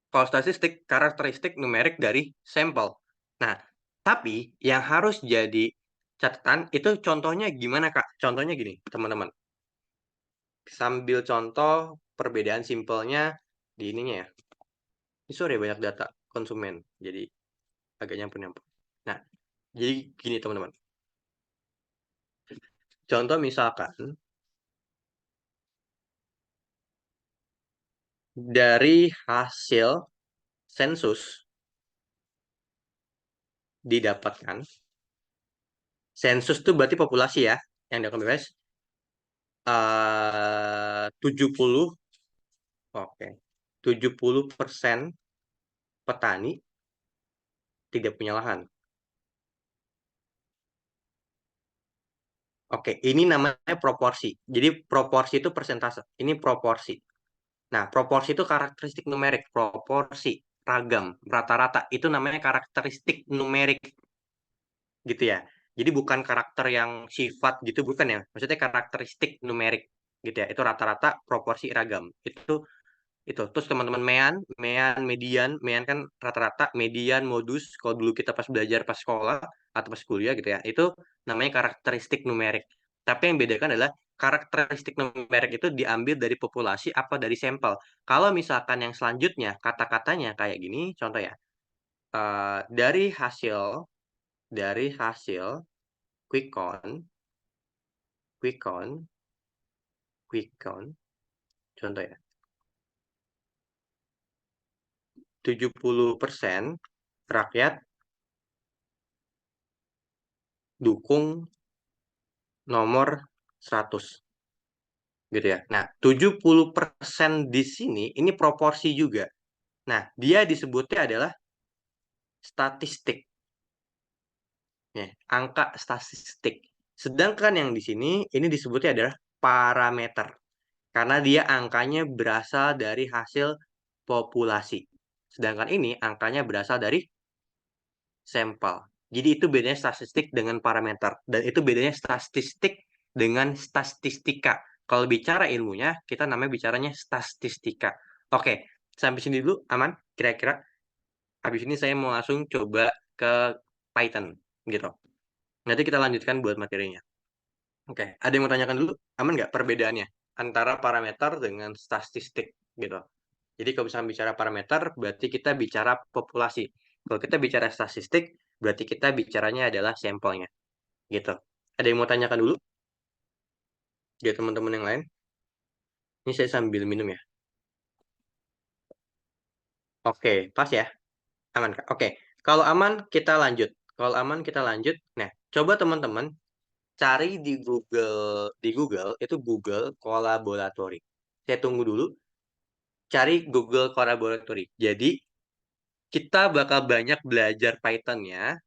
Kalau statistik, karakteristik numerik dari sampel. Nah, tapi yang harus jadi catatan itu contohnya gimana, Kak? Contohnya gini, teman-teman. Sambil contoh perbedaan simpelnya di ininya ya. Ini sorry banyak data konsumen, jadi agak nyampur-nyampur. Nah, jadi gini teman-teman. Contoh misalkan dari hasil sensus didapatkan, sensus itu berarti populasi ya, yang dilakukan BPS, 70, oke, 70% petani tidak punya lahan. Oke, ini namanya proporsi. Jadi proporsi itu persentase. Ini proporsi. Nah, proporsi itu karakteristik numerik. Proporsi, ragam, rata-rata. Itu namanya karakteristik numerik. Gitu ya. Jadi bukan karakter yang sifat gitu, bukan ya. Maksudnya karakteristik numerik. Gitu ya. Itu rata-rata, proporsi, ragam. Itu. Terus teman-teman median kan rata-rata, median, modus. Kalau dulu kita pas belajar pas sekolah atau pas kuliah gitu ya. Itu namanya karakteristik numerik. Tapi yang bedakan adalah karakteristik numerik itu diambil dari populasi apa dari sampel. Kalau misalkan yang selanjutnya kata-katanya kayak gini, contoh ya. Dari hasil quick count, contoh ya. 70% rakyat dukung nomor 100 gitu ya. Nah, 70% di sini ini proporsi juga. Nah, dia disebutnya adalah statistik. Ya, angka statistik. Sedangkan yang di sini ini disebutnya adalah parameter. Karena dia angkanya berasal dari hasil populasi. Sedangkan ini angkanya berasal dari sampel. Jadi itu bedanya statistik dengan parameter. Dan itu bedanya statistik dengan statistika. Kalau bicara ilmunya, kita namanya bicaranya statistika. Oke, sampai sini dulu aman? Kira-kira habis ini saya mau langsung coba ke Python gitu. Nanti kita lanjutkan buat materinya. Oke, ada yang mau tanyakan dulu? Aman nggak perbedaannya antara parameter dengan statistik gitu? Jadi kalau misalnya bicara parameter, berarti kita bicara populasi. Kalau kita bicara statistik, berarti kita bicaranya adalah sampelnya. Gitu. Ada yang mau tanyakan dulu? Ya teman-teman yang lain? Ini saya sambil minum ya. Oke, pas ya? Aman, Kak? Oke. Kalau aman, kita lanjut. Kalau aman, kita lanjut. Nah, coba teman-teman cari di Google itu Google Kolaboratory. Saya tunggu dulu. Cari Google Kolaboratory. Jadi, kita bakal banyak belajar Python-nya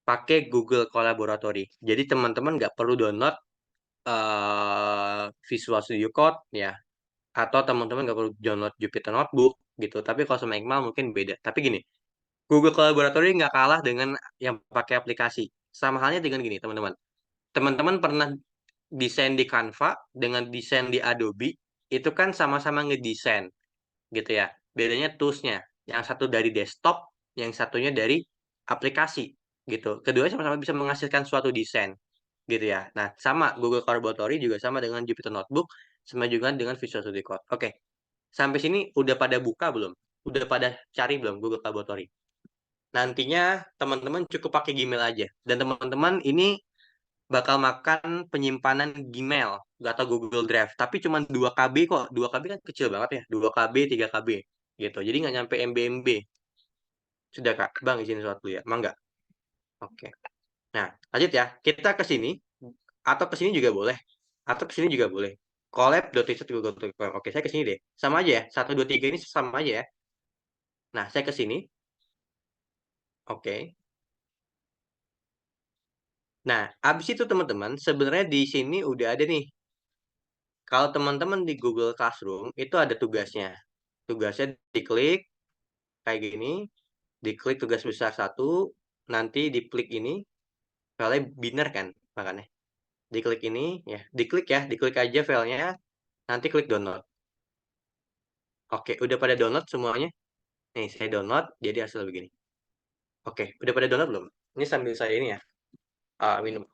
pakai Google Collaboratory. Jadi teman-teman nggak perlu download Visual Studio Code ya, atau teman-teman nggak perlu download Jupyter Notebook gitu. Tapi kalau sama Iqmal mungkin beda. Tapi gini, Google Collaboratory nggak kalah dengan yang pakai aplikasi. Sama halnya dengan gini, teman-teman. Teman-teman pernah desain di Canva dengan desain di Adobe, itu kan sama-sama ngedesain gitu ya. Bedanya toolsnya. Yang satu dari desktop, yang satunya dari aplikasi gitu. Keduanya sama-sama bisa menghasilkan suatu desain gitu ya. Nah, sama Google Collaboratory juga sama dengan Jupyter Notebook, sama juga dengan Visual Studio Code. Oke, sampai sini udah pada buka belum? Udah pada cari belum Google Collaboratory? Nantinya teman-teman cukup pakai Gmail aja. Dan teman-teman ini bakal makan penyimpanan Gmail atau Google Drive. Tapi cuma 2 KB kok. 2 KB kan kecil banget ya. 2 KB, 3 KB gitu. Jadi nggak nyampe MB-MB. Sudah Kak, Bang izin sesuatu ya. Emang nggak? Oke. Nah, lanjut ya. Kita ke sini atau ke sini juga boleh. Atau ke sini juga boleh. Collab.google.com. Oke, saya ke sini deh. Sama aja ya. 1, 2, 3 ini sama aja ya. Nah, saya ke sini. Oke. Nah, habis itu teman-teman, sebenarnya di sini udah ada nih. Kalau teman-teman di Google Classroom, itu ada tugasnya. Tugasnya diklik kayak gini, diklik tugas besar 1. nanti diklik ini, filenya binner kan, makanya. Diklik ini, ya, diklik aja filenya, nanti klik download. Oke, udah pada download semuanya? Nih, saya download, jadi hasil begini. Oke, udah pada download belum? Ini sambil saya ini ya, minum.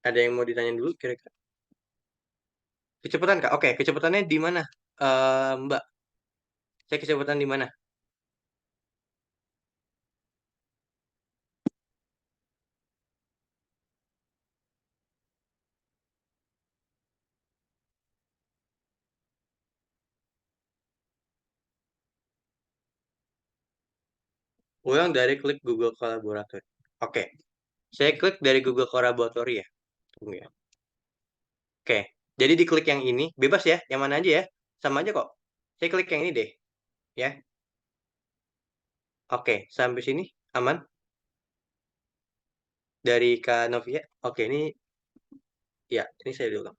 Ada yang mau ditanya dulu kira-kira? Kecepatan Kak? Oke, kecepatannya di mana? Mbak, saya kecepatan di mana? Ulang dari klik Google Collaboratory. Oke, saya klik dari Google Collaboratory ya. Tunggu ya. Oke, jadi diklik yang ini, bebas ya, yang mana aja ya. Sama aja kok. Saya klik yang ini deh, ya. Oke, sampai sini aman dari Kak Novia. Oke, ini ya, ini saya dulu.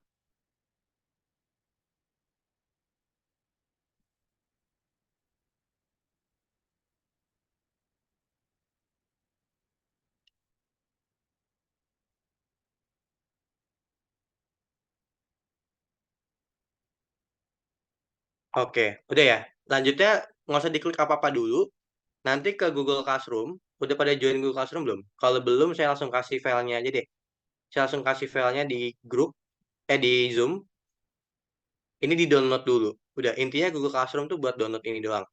Oke, udah ya. Lanjutnya nggak usah diklik apa-apa dulu. Nanti ke Google Classroom. Udah pada join Google Classroom belum? Kalau belum, saya langsung kasih filenya aja deh. Saya langsung kasih filenya di grup, di Zoom. Ini di download dulu. Udah, intinya Google Classroom tuh buat download ini doang.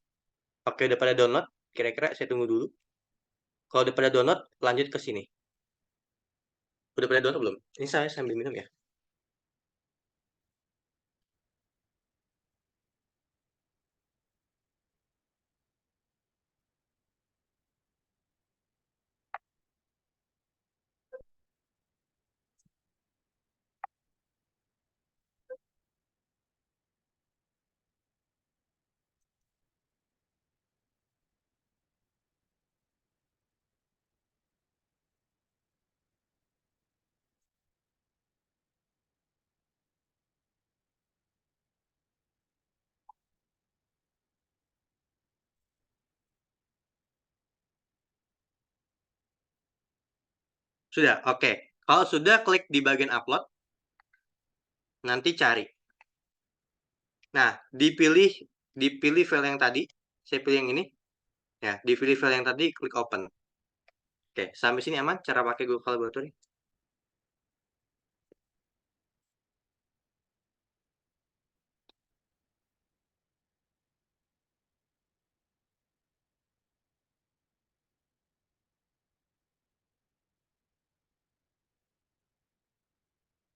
Oke, udah pada download. Kira-kira saya tunggu dulu. Kalau udah pada download, lanjut ke sini. Udah pada download belum? Ini saya sambil minum ya. Sudah, oke. Kalau sudah, klik di bagian upload. Nanti cari. Nah, dipilih file yang tadi. Saya pilih yang ini. Ya, dipilih file yang tadi, klik open. Oke, sampai sini aman cara pakai Google Collaboratory?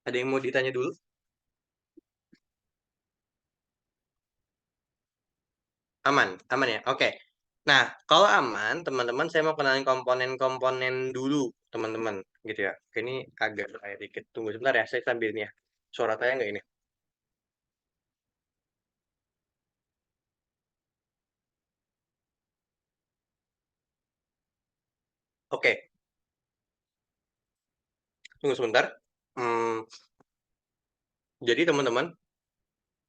Ada yang mau ditanya dulu? Aman, aman ya. Oke. Nah, kalau aman, teman-teman, saya mau kenalin komponen-komponen dulu, teman-teman, gitu ya. Oke, ini agak kayak dikit. Tunggu sebentar ya, saya sambil ini ya. Suara saya nggak ini? Oke, tunggu sebentar. Hmm, jadi teman-teman,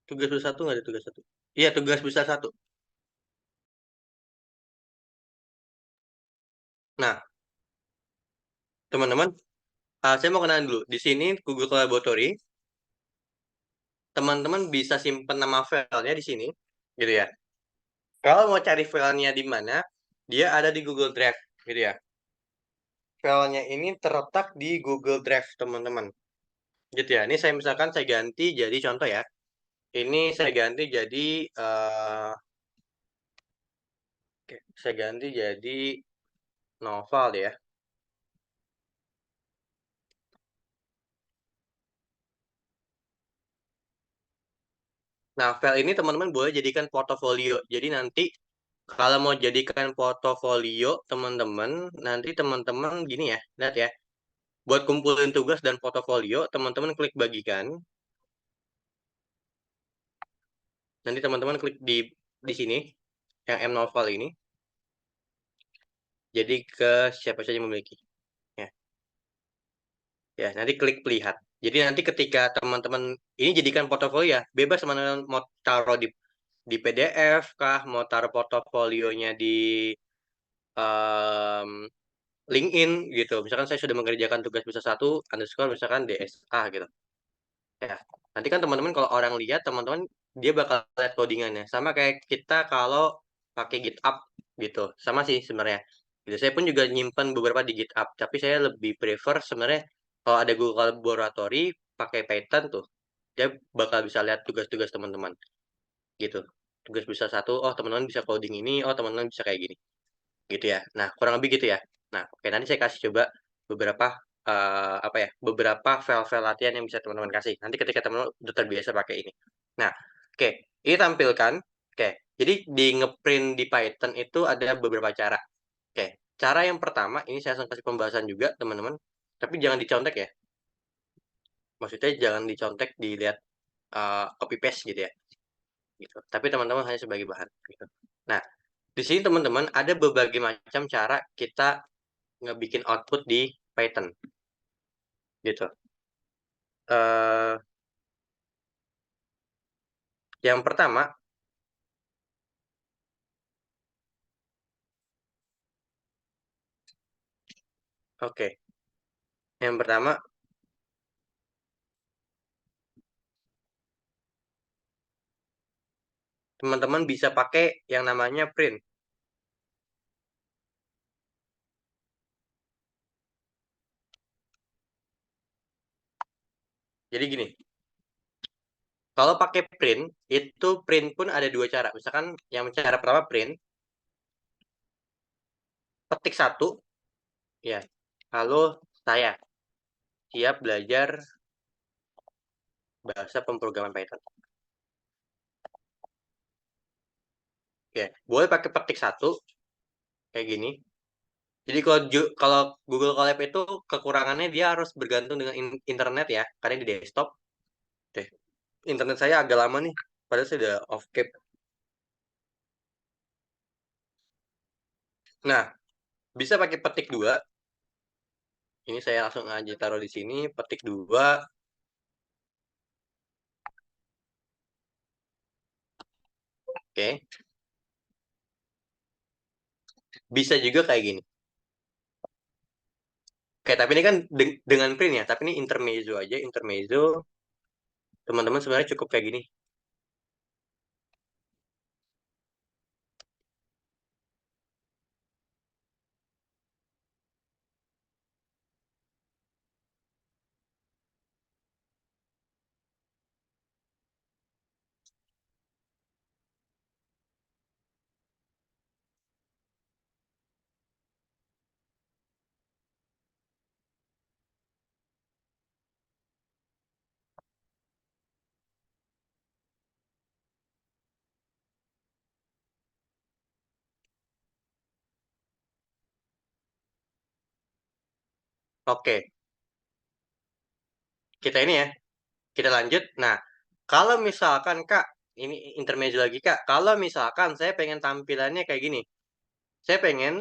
tugas besar satu nggak ada tugas satu? Iya, tugas besar satu. Nah, teman-teman, saya mau kenalin dulu. Di sini Google Collaboratory, teman-teman bisa simpen nama filenya di sini, gitu ya. Kalau mau cari filenya di mana, dia ada di Google Drive, gitu ya. Filenya ini terletak di Google Drive, teman-teman. Gitu ya. Ini saya misalkan saya ganti jadi contoh ya. Ini saya ganti jadi oke, saya ganti jadi novel ya. Nah, file ini teman-teman boleh jadikan portofolio. Jadi nanti kalau mau jadikan portofolio teman-teman, nanti teman-teman gini ya, lihat ya. buat kumpulin tugas dan portofolio, teman-teman klik bagikan. Nanti teman-teman klik di sini, yang M novel ini. Jadi ke siapa saja yang memiliki. Ya, ya nanti klik lihat. Jadi nanti ketika teman-teman ini jadikan portofolio ya, bebas teman-teman mau taruh di PDF kah, mau taruh portofolionya di em, LinkedIn gitu. Misalkan saya sudah mengerjakan tugas bisa satu underscore misalkan DSA gitu. Ya, nanti kan teman-teman kalau orang lihat teman-teman dia bakal lihat codingannya. Sama kayak kita kalau pakai GitHub gitu. Sama sih sebenarnya. Gitu. Saya pun juga nyimpan beberapa di GitHub, tapi saya lebih prefer sebenarnya kalau ada Google Laboratory pakai Python tuh, dia bakal bisa lihat tugas-tugas teman-teman gitu. Tugas bisa satu, oh teman-teman bisa coding ini, oh teman-teman bisa kayak gini gitu ya. Nah, kurang lebih gitu ya. Nah, oke nanti saya kasih coba beberapa apa ya, beberapa file-file latihan yang bisa teman-teman kasih. Nanti ketika teman-teman udah terbiasa pakai ini. Nah, oke, ini tampilkan. Oke, jadi di ngeprint di Python itu ada beberapa cara. Oke, cara yang pertama ini saya langsung kasih pembahasan juga teman-teman. Tapi jangan dicontek ya. Maksudnya jangan dicontek dilihat copy paste gitu ya. Gitu. Tapi teman-teman hanya sebagai bahan. Gitu. Nah, di sini teman-teman ada berbagai macam cara kita ngebikin output di Python gitu. eh yang pertama, oke. Yang pertama, teman-teman bisa pakai yang namanya print. Jadi gini, kalau pakai print, itu print pun ada dua cara. Misalkan yang cara pertama print, petik satu, ya. Halo, saya siap belajar bahasa pemrograman Python. Oke, boleh pakai petik satu, kayak gini. Jadi kalau Google Colab itu kekurangannya dia harus bergantung dengan internet ya, karena di desktop. Oke, internet saya agak lama nih, padahal saya udah off cap. Nah, bisa pakai petik dua. Ini saya langsung aja taruh di sini, petik dua. Oke, bisa juga kayak gini. Oke, tapi ini kan dengan print ya, tapi ini intermezzo aja, intermezzo. Teman-teman sebenarnya cukup kayak gini. Oke, kita ini ya, kita lanjut. Nah, kalau misalkan Kak, ini intermezzo lagi Kak, kalau misalkan saya pengen tampilannya kayak gini, saya pengen,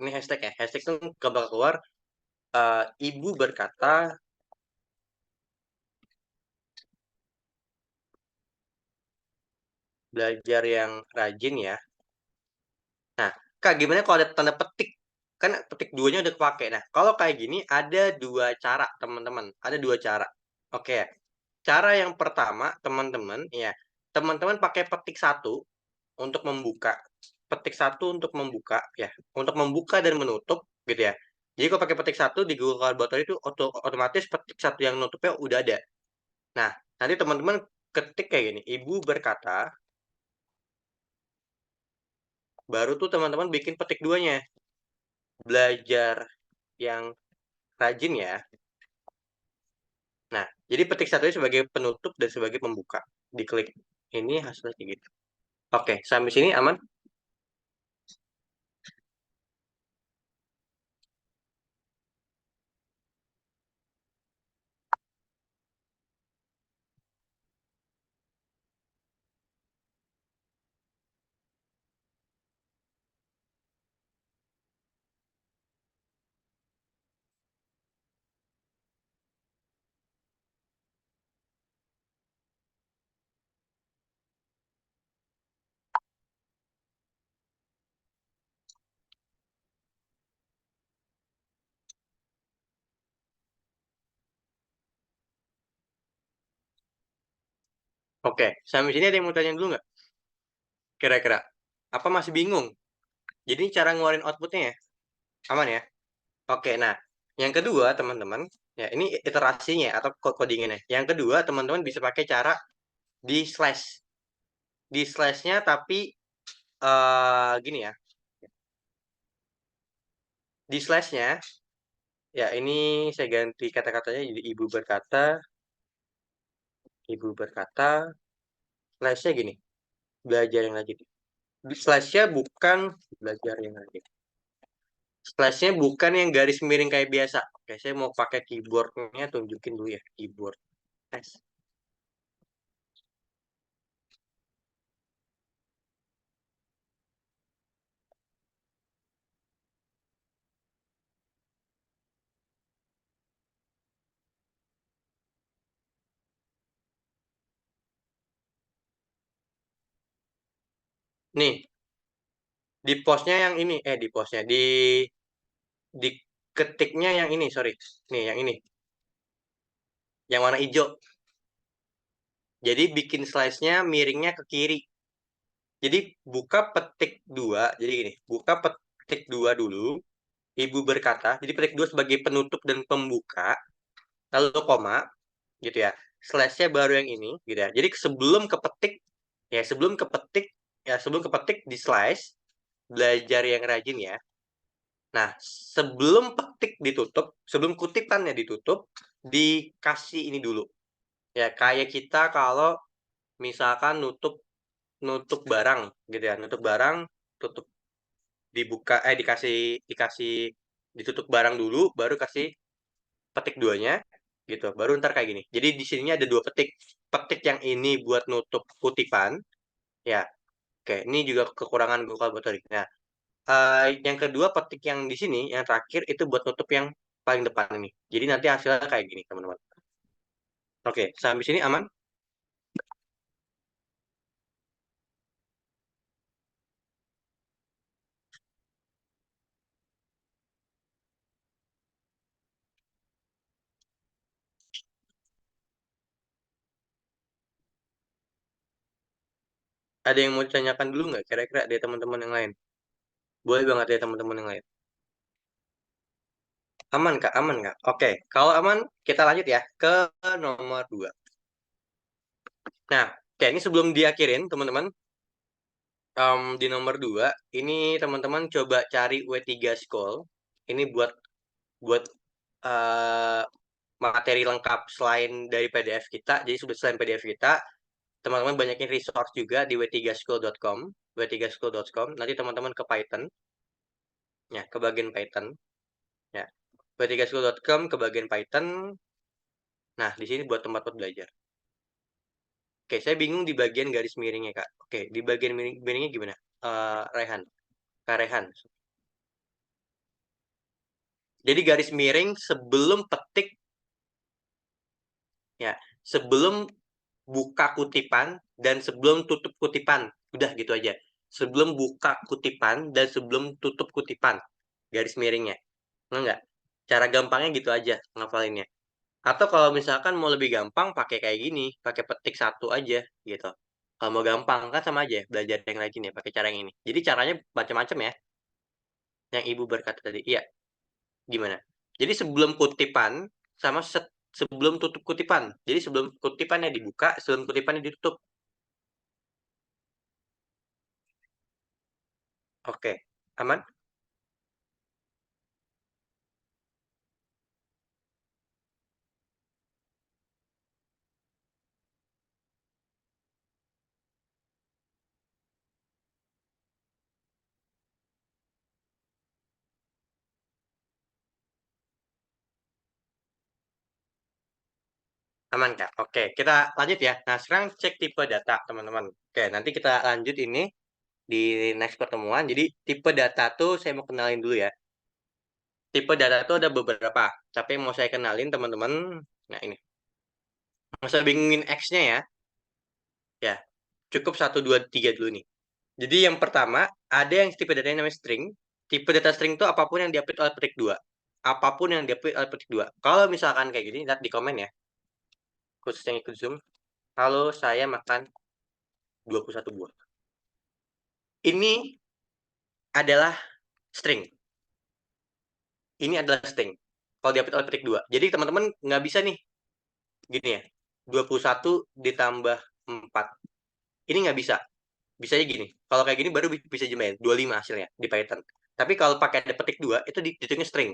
ini hashtag ya, hashtag itu bakal keluar, ibu berkata, belajar yang rajin ya. Nah, Kak, gimana kalau ada tanda petik? Kan petik duanya udah kepake. Nah, kalau kayak gini ada dua cara, teman-teman. Ada dua cara. Oke. Cara yang pertama, teman-teman, ya, teman-teman pakai petik satu untuk membuka. Petik satu untuk membuka, ya. Untuk membuka dan menutup, gitu ya. Jadi kalau pakai petik satu di Google Calculator itu otomatis petik satu yang nutupnya udah ada. Nah, nanti teman-teman ketik kayak gini. Ibu berkata, baru tuh teman-teman bikin petik duanya. Belajar yang rajin ya. Nah, jadi petik satunya sebagai penutup dan sebagai pembuka. Diklik ini hasilnya kayak gitu. Oke, sampai sini aman? Oke, sampai sini ada yang mau tanya dulu nggak? Kira-kira. Apa masih bingung? Jadi cara ngeluarin outputnya ya? Aman ya? Oke, nah. Yang kedua, teman-teman. Ya, ini iterasinya atau codingannya. Yang kedua, teman-teman bisa pakai cara di slash. Di slashnya tapi gini ya. Di slashnya, ya ini saya ganti kata-katanya jadi ibu berkata, slashnya gini, belajar yang rajin. Slashnya bukan belajar yang rajin. Slashnya bukan yang garis miring kayak biasa. Oke, saya mau pakai keyboardnya, tunjukin dulu ya, keyboard. Slash. Nih, di postnya yang ini, di postnya, di ketiknya yang ini, sorry. Nih, yang ini. Yang warna hijau. Jadi bikin slice-nya miringnya ke kiri. Jadi buka petik 2, jadi gini, buka petik 2 dulu, ibu berkata, jadi petik 2 sebagai penutup dan pembuka, lalu koma, gitu ya. Slash-nya baru yang ini, gitu ya. Jadi sebelum kepetik di slice, belajar yang rajin ya. Nah, sebelum petik ditutup, sebelum kutipannya ditutup, dikasih ini dulu. Ya, kayak kita kalau misalkan nutup nutup barang gitu ya, nutup barang, tutup dibuka dikasih dikasih ditutup barang dulu, baru kasih petik duanya gitu. Baru ntar kayak gini. Jadi di sininya ada dua petik. Petik yang ini buat nutup kutipan, ya. Oke, ini juga kekurangan Google Bottery. Nah, yang kedua petik yang di sini, yang terakhir itu buat nutup yang paling depan ini. Jadi nanti hasilnya kayak gini, teman-teman. Oke, sampai sini aman? Ada yang mau ditanyakan dulu nggak kira-kira dari teman-teman yang lain? Boleh banget dari teman-teman yang lain. Aman Kak, aman Kak. Oke, kalau aman kita lanjut ya ke nomor 2. Nah, oke ini sebelum diakhirin teman-teman, di nomor 2 ini teman-teman coba cari W3 School. Ini buat buat eh, materi lengkap selain dari PDF kita. Jadi selain PDF kita, teman-teman banyakin resource juga di w3school.com, w3school.com. Nanti teman-teman ke Python, ya ke bagian Python, ya w3school.com ke bagian Python. Nah, di sini buat tempat buat belajar. Oke, saya bingung di bagian garis miringnya, Kak. Oke, di bagian miringnya gimana? Rehan. Kak Rehan. Jadi garis miring sebelum petik, ya, sebelum buka kutipan dan sebelum tutup kutipan. Udah gitu aja. Sebelum buka kutipan dan sebelum tutup kutipan. Garis miringnya. Enggak? Cara gampangnya gitu aja ngafalinnya. Atau kalau misalkan mau lebih gampang pakai kayak gini, pakai petik satu aja gitu. Kalau mau gampang kan sama aja belajar yang rajin ya pakai cara yang ini. Jadi caranya macam-macam ya. Yang ibu berkata tadi, iya gimana? Jadi sebelum kutipan sama sebelum tutup kutipan. Jadi sebelum kutipannya dibuka, sebelum kutipannya ditutup. Oke, aman? Aman Kak. Oke, kita lanjut ya. Nah, sekarang cek tipe data, teman-teman. Oke, nanti kita lanjut ini di next pertemuan. Jadi tipe data tuh saya mau kenalin dulu ya. Tipe data tuh ada beberapa, tapi yang mau saya kenalin teman-teman, nah ini. Nggak usah bingungin X-nya ya. Ya, cukup 1, 2, 3 dulu nih. Jadi yang pertama, ada yang tipe datanya namanya string. Tipe data string itu apapun yang diupdate oleh petik 2. Apapun yang diupdate oleh petik 2. Kalau misalkan kayak gini, lihat di komen ya. Khusus yang ikut Zoom. kalau saya makan 21 buah. Ini adalah string. Ini adalah string. Kalau diapit oleh petik 2. Jadi teman-teman nggak bisa nih. Gini ya. 21 ditambah 4. Ini nggak bisa. Bisanya gini. Kalau kayak gini baru bisa jemain. 25 hasilnya di Python. Tapi kalau pakai ada petik 2, itu dihitungnya string.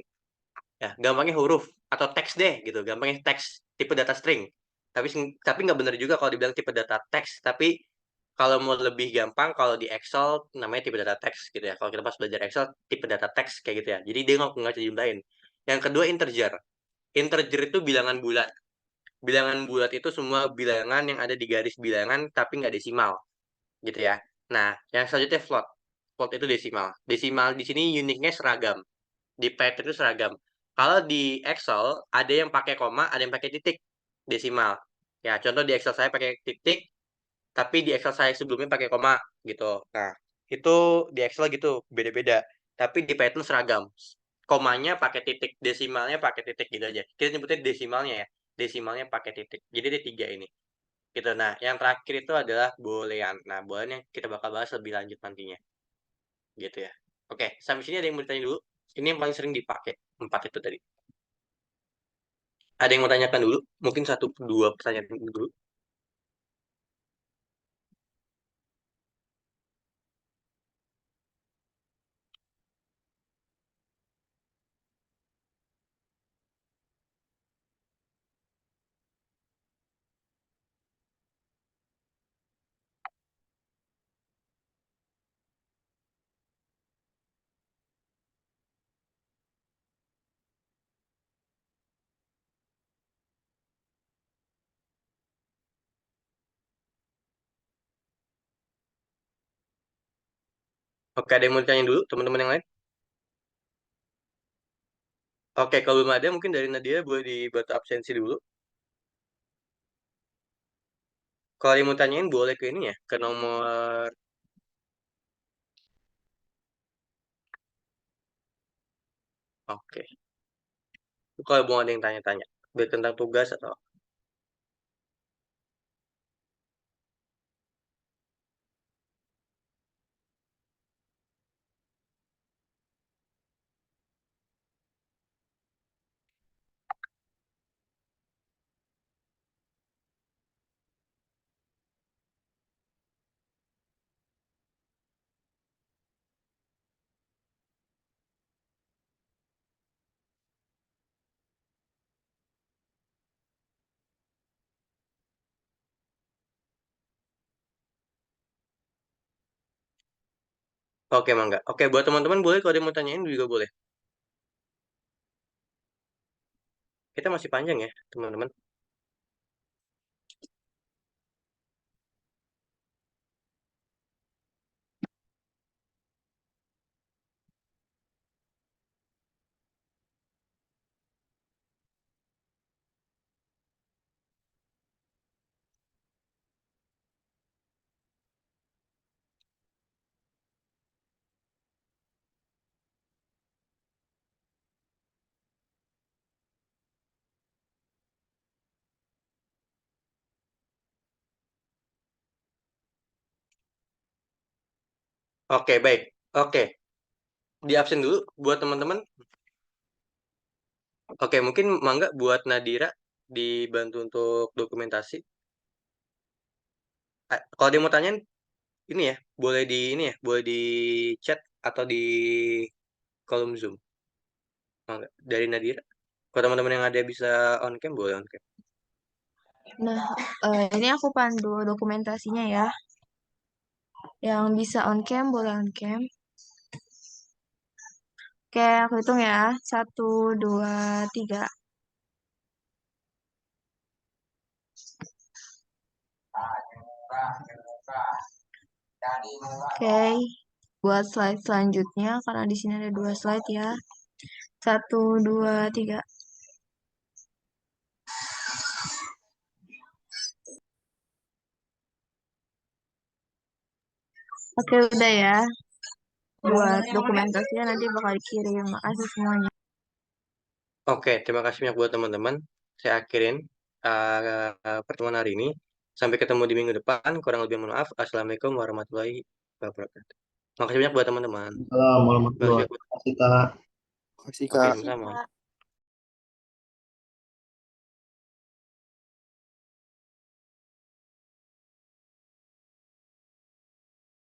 Ya, gampangnya huruf atau teks deh gitu. Gampangnya teks, tipe data string. Tapi nggak benar juga kalau dibilang tipe data teks. Tapi kalau mau lebih gampang, kalau di Excel namanya tipe data teks gitu ya. Kalau kita pas belajar Excel, tipe data teks kayak gitu ya. Jadi dia nggak bisa jumlahin. Yang kedua integer. Integer itu bilangan bulat. Bilangan bulat itu semua bilangan yang ada di garis bilangan tapi nggak desimal gitu ya. Nah, yang selanjutnya float. Float itu desimal. Desimal di sini uniknya seragam. Di Python itu seragam. Kalau di Excel ada yang pakai koma, ada yang pakai titik desimal. Ya, contoh di Excel saya pakai titik, tapi di Excel saya sebelumnya pakai koma gitu. Nah, itu di Excel gitu, beda-beda. Tapi di Python seragam. Komanya pakai titik, desimalnya pakai titik gitu aja. Kita nyebutnya desimalnya ya. Desimalnya pakai titik. Jadi ada tiga ini. Gitu. Nah, yang terakhir itu adalah boolean. Nah, boolean yang kita bakal bahas lebih lanjut nantinya. Gitu ya. Oke, sampai sini ada yang mau ditanya dulu? Ini yang paling sering dipakai. Empat itu tadi. Ada yang mau tanyakan dulu? Mungkin satu, dua pertanyaan dulu. Oke, ada yang mau ditanya dulu, teman-teman yang lain? Oke, kalau belum ada, mungkin dari Nadia boleh dibantu absensi dulu. Kalau yang mau tanyain, boleh ke ini ya, ke nomor... Oke. Kalau mau ada yang tanya-tanya. Baik tentang tugas atau... Oke, Mangga. Oke, buat teman-teman boleh, kalau ada yang mau tanyain juga boleh. Kita masih panjang ya, teman-teman. Oke, baik. Oke, di absen dulu buat teman-teman. Oke, mungkin Mangga buat Nadira dibantu untuk dokumentasi. Kalau dia mau tanyain, ini ya, boleh di ini ya, boleh di chat atau di kolom Zoom. Mangga. Dari Nadira. Kalau teman-teman yang ada bisa on cam, boleh on cam. Nah, ini aku pandu dokumentasinya ya. Yang bisa on cam boleh on cam. Oke, aku hitung ya. 1, 2, 3. Oke, buat slide selanjutnya karena di sini ada 2 slide ya. 1, 2, 3. Oke, udah ya. Buat dokumentasinya nanti bakal dikirim. Makasih semuanya. Oke, terima kasih banyak buat teman-teman. Saya akhirin pertemuan hari ini. Sampai ketemu di minggu depan. Kurang lebih mohon maaf. Assalamualaikum warahmatullahi wabarakatuh. Makasih banyak buat teman-teman. Assalamualaikum Makasih warahmatullahi banyak buat. wabarakatuh, Kak. Makasih Oke, Kak. sama-sama.